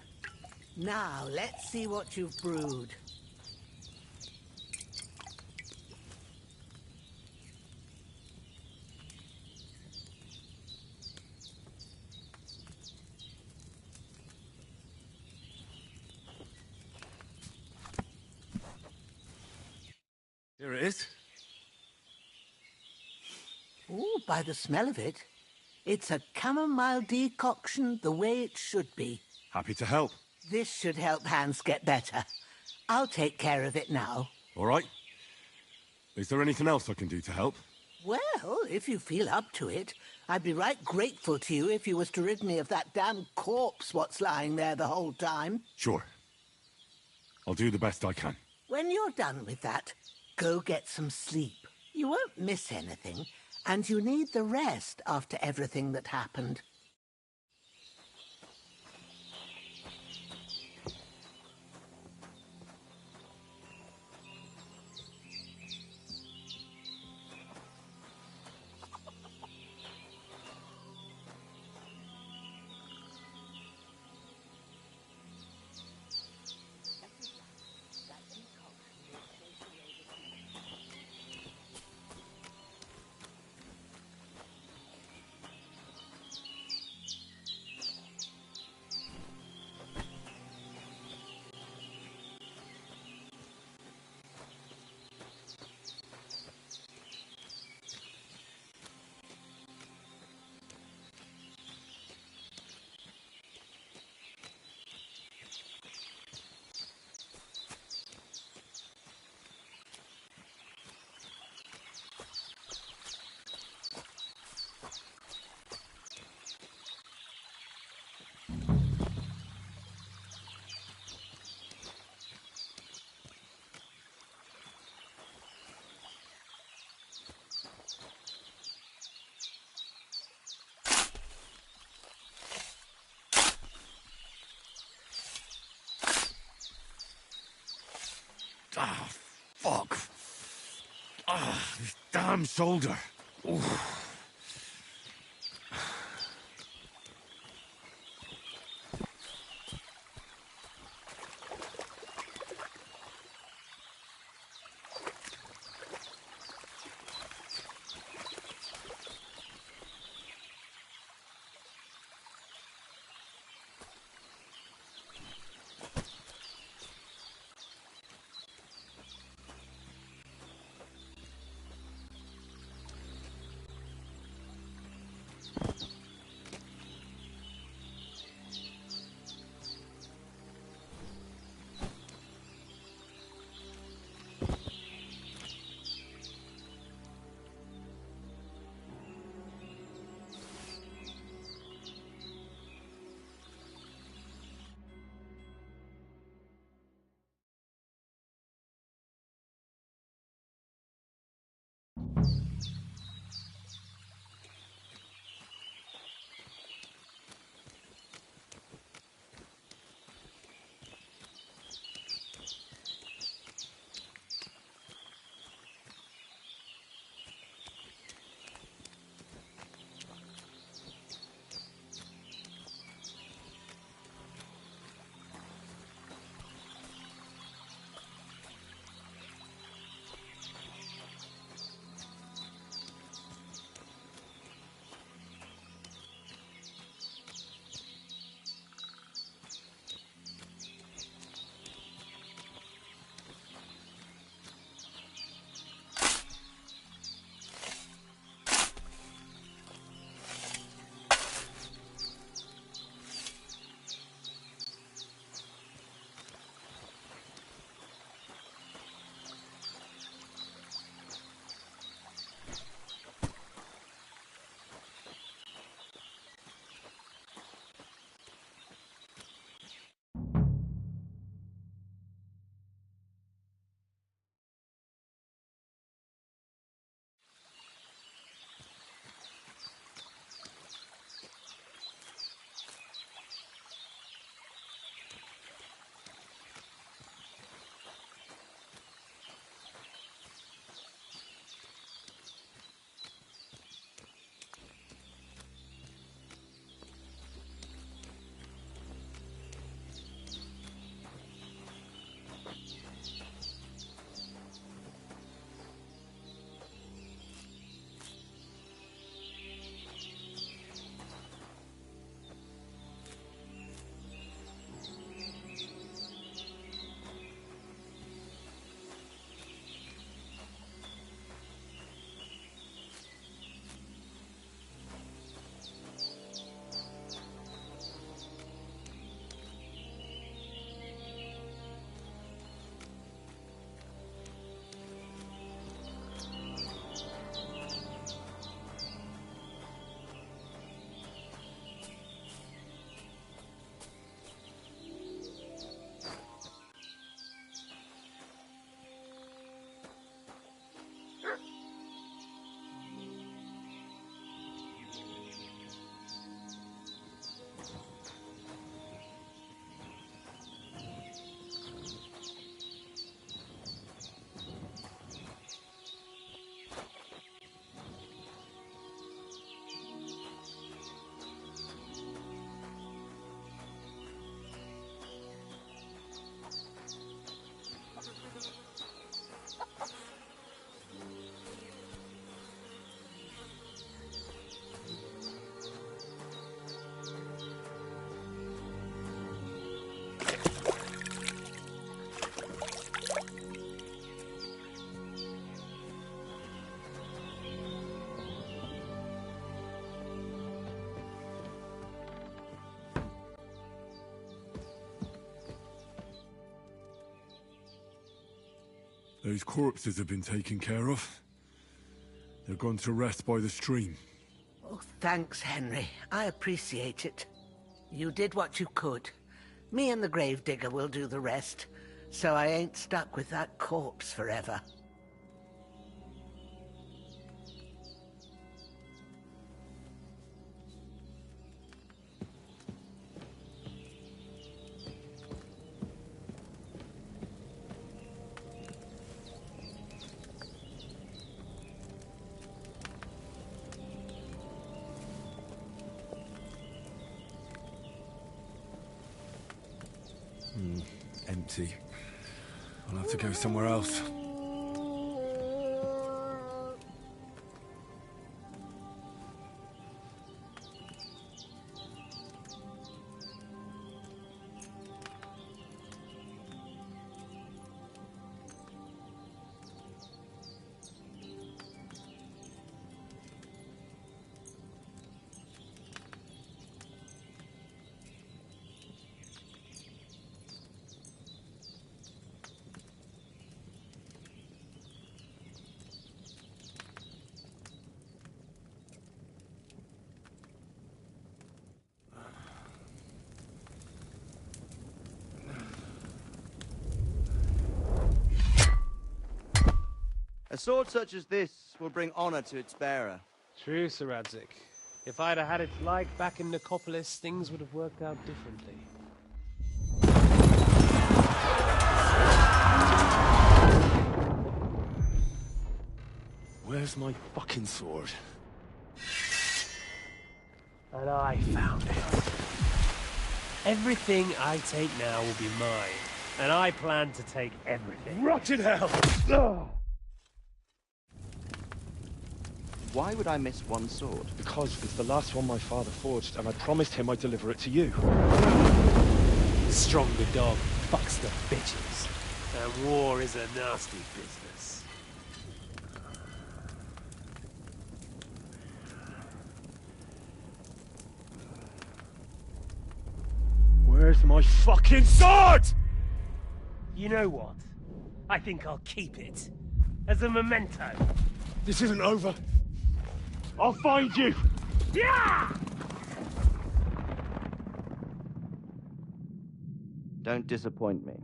Now, let's see what you've brewed. Here it is. Ooh, by the smell of it, it's a chamomile decoction the way it should be. Happy to help. This should help Hans get better. I'll take care of it now. All right. Is there anything else I can do to help? Well, if you feel up to it, I'd be right grateful to you if you was to rid me of that damn corpse what's lying there the whole time. Sure. I'll do the best I can. When you're done with that, go get some sleep. You won't miss anything, and you need the rest after everything that happened. damn shoulder. Oof. Those corpses have been taken care of. They're gone to rest by the stream. Oh, thanks, Henry. I appreciate it. You did what you could. Me and the gravedigger will do the rest, so I ain't stuck with that corpse forever. empty. I'll have to go somewhere else. A sword such as this will bring honor to its bearer. True, Sir Radzik. If I'd have had its like back in Nicopolis, things would have worked out differently. Where's my fucking sword? And I found it. Everything I take now will be mine, and I plan to take everything. Rotted hell! Why would I miss one sword? Because it's the last one my father forged, and I promised him I'd deliver it to you. Stronger dog fucks the bitches, and war is a nasty business. Where's my fucking sword? You know what? I think I'll keep it. As a memento. This isn't over. I'll find you! Yeah! Don't disappoint me.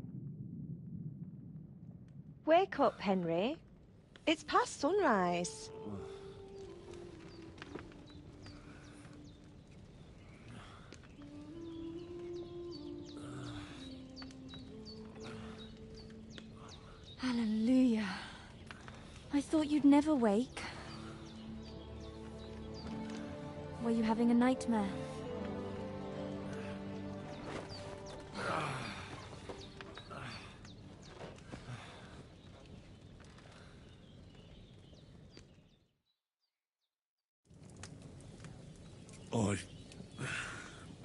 Wake up, Henry. It's past sunrise. Hallelujah. I thought you'd never wake. Were you having a nightmare?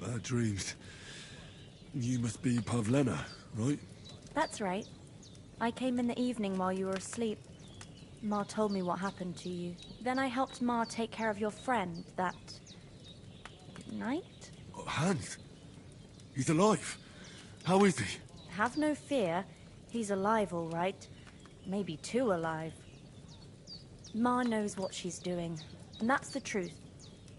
Bad dreams. You must be Pavlena, right? That's right. I came in the evening while you were asleep. Ma told me what happened to you. Then I helped Ma take care of your friend that night? Hans? He's alive. How is he? Have no fear. He's alive, all right. Maybe too alive. Ma knows what she's doing, and that's the truth.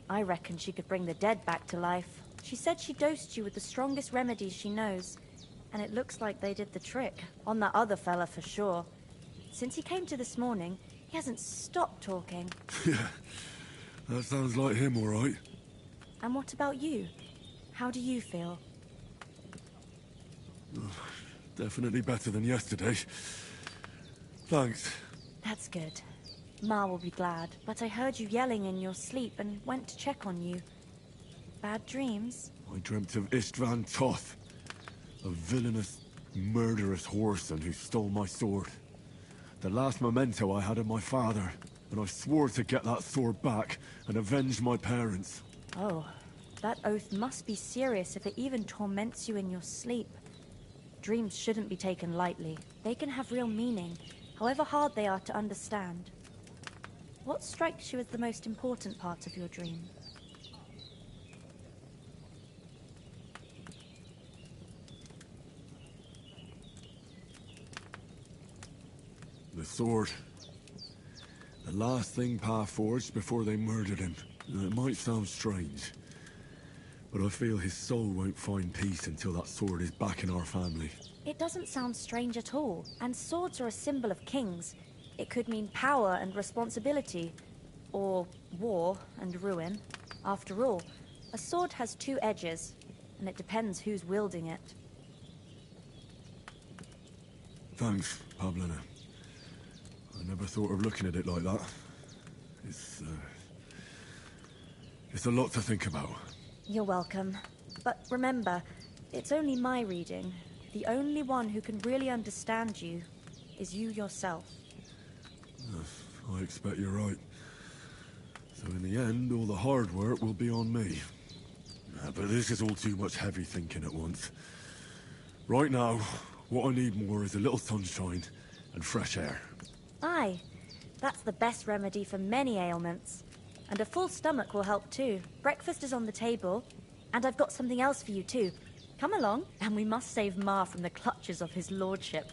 I reckon she could bring the dead back to life. She said she dosed you with the strongest remedies she knows, and it looks like they did the trick. On that other fella for sure. Since he came to this morning, he hasn't stopped talking. Yeah, that sounds like him, all right. And what about you? How do you feel? Definitely better than yesterday. Thanks. That's good. Ma will be glad, but I heard you yelling in your sleep and went to check on you. Bad dreams? I dreamt of Istvan Toth, a villainous, murderous whoreson who stole my sword. The last memento I had of my father, and I swore to get that sword back and avenge my parents. Oh, that oath must be serious if it even torments you in your sleep. Dreams shouldn't be taken lightly. They can have real meaning, however hard they are to understand. What strikes you as the most important part of your dream? The sword. The last thing Pa forged before they murdered him. It might sound strange, but I feel his soul won't find peace until that sword is back in our family. It doesn't sound strange at all, and swords are a symbol of kings. It could mean power and responsibility, or war and ruin. After all, a sword has two edges, and it depends who's wielding it. Thanks, Pavlena. I never thought of looking at it like that. It's a lot to think about. You're welcome. But remember, it's only my reading. The only one who can really understand you is you yourself. I expect you're right. So in the end, all the hard work will be on me. But this is all too much heavy thinking at once. Right now, what I need more is a little sunshine and fresh air. Aye, that's the best remedy for many ailments. And a full stomach will help too. Breakfast is on the table, and I've got something else for you too. Come along, and we must save Ma from the clutches of his lordship.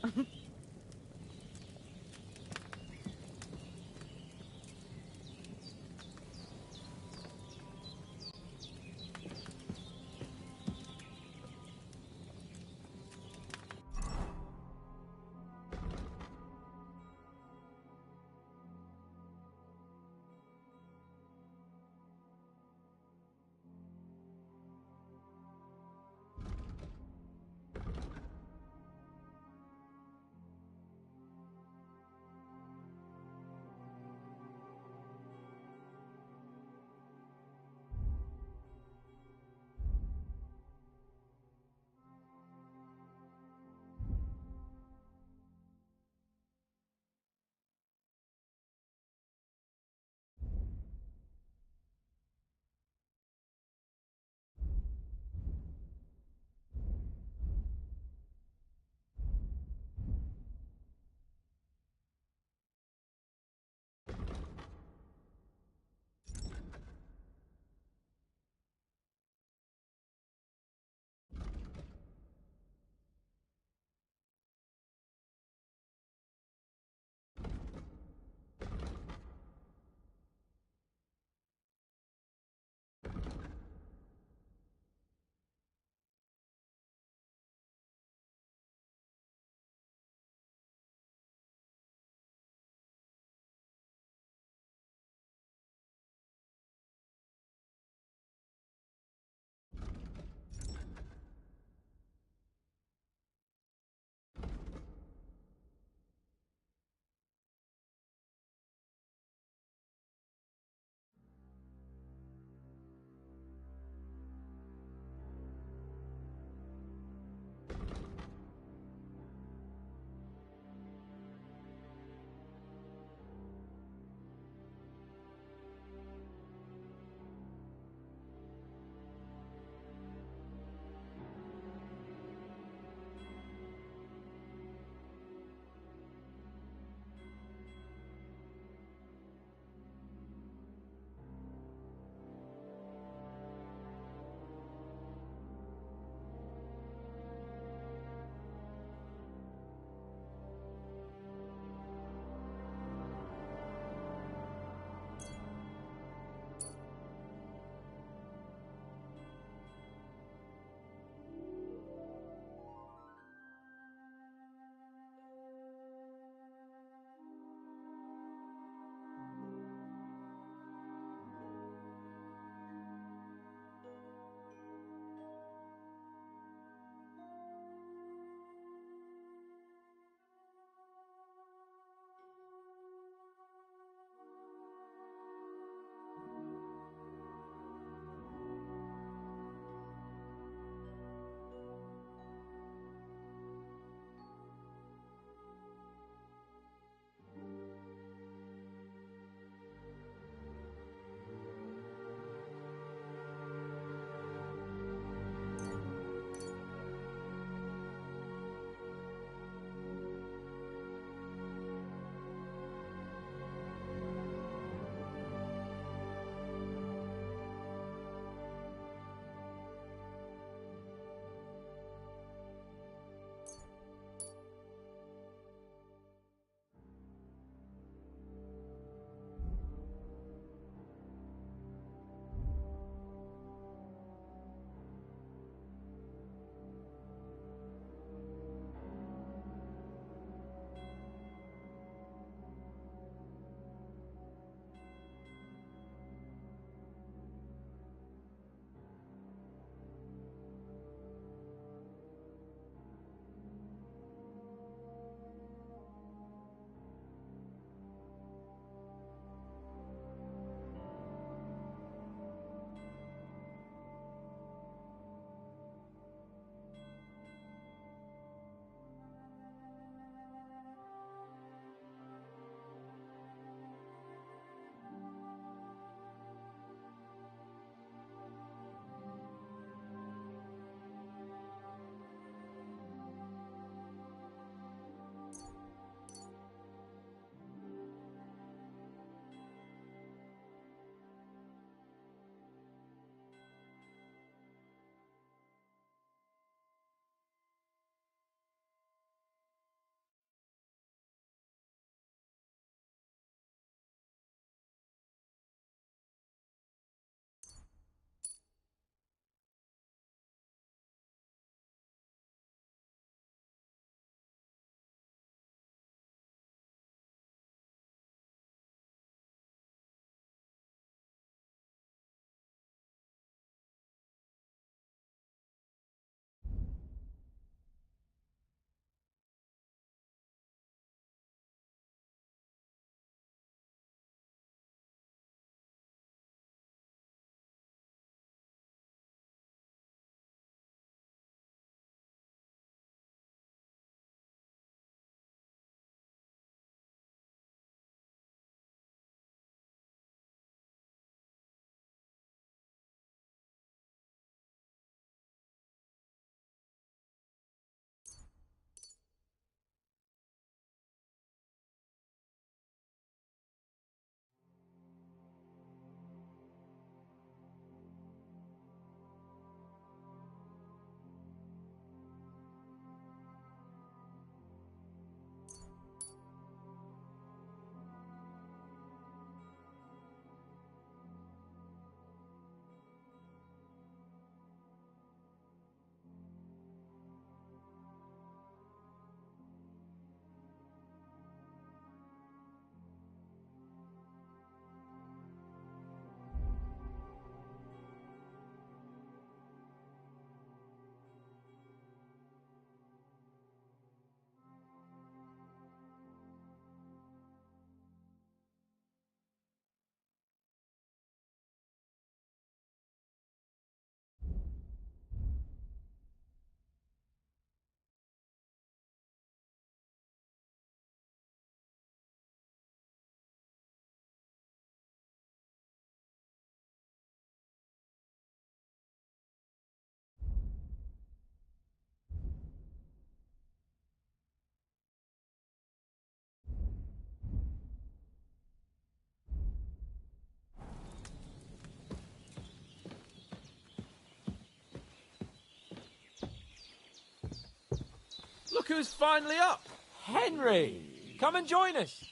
Look who's finally up. Henry! Come and join us.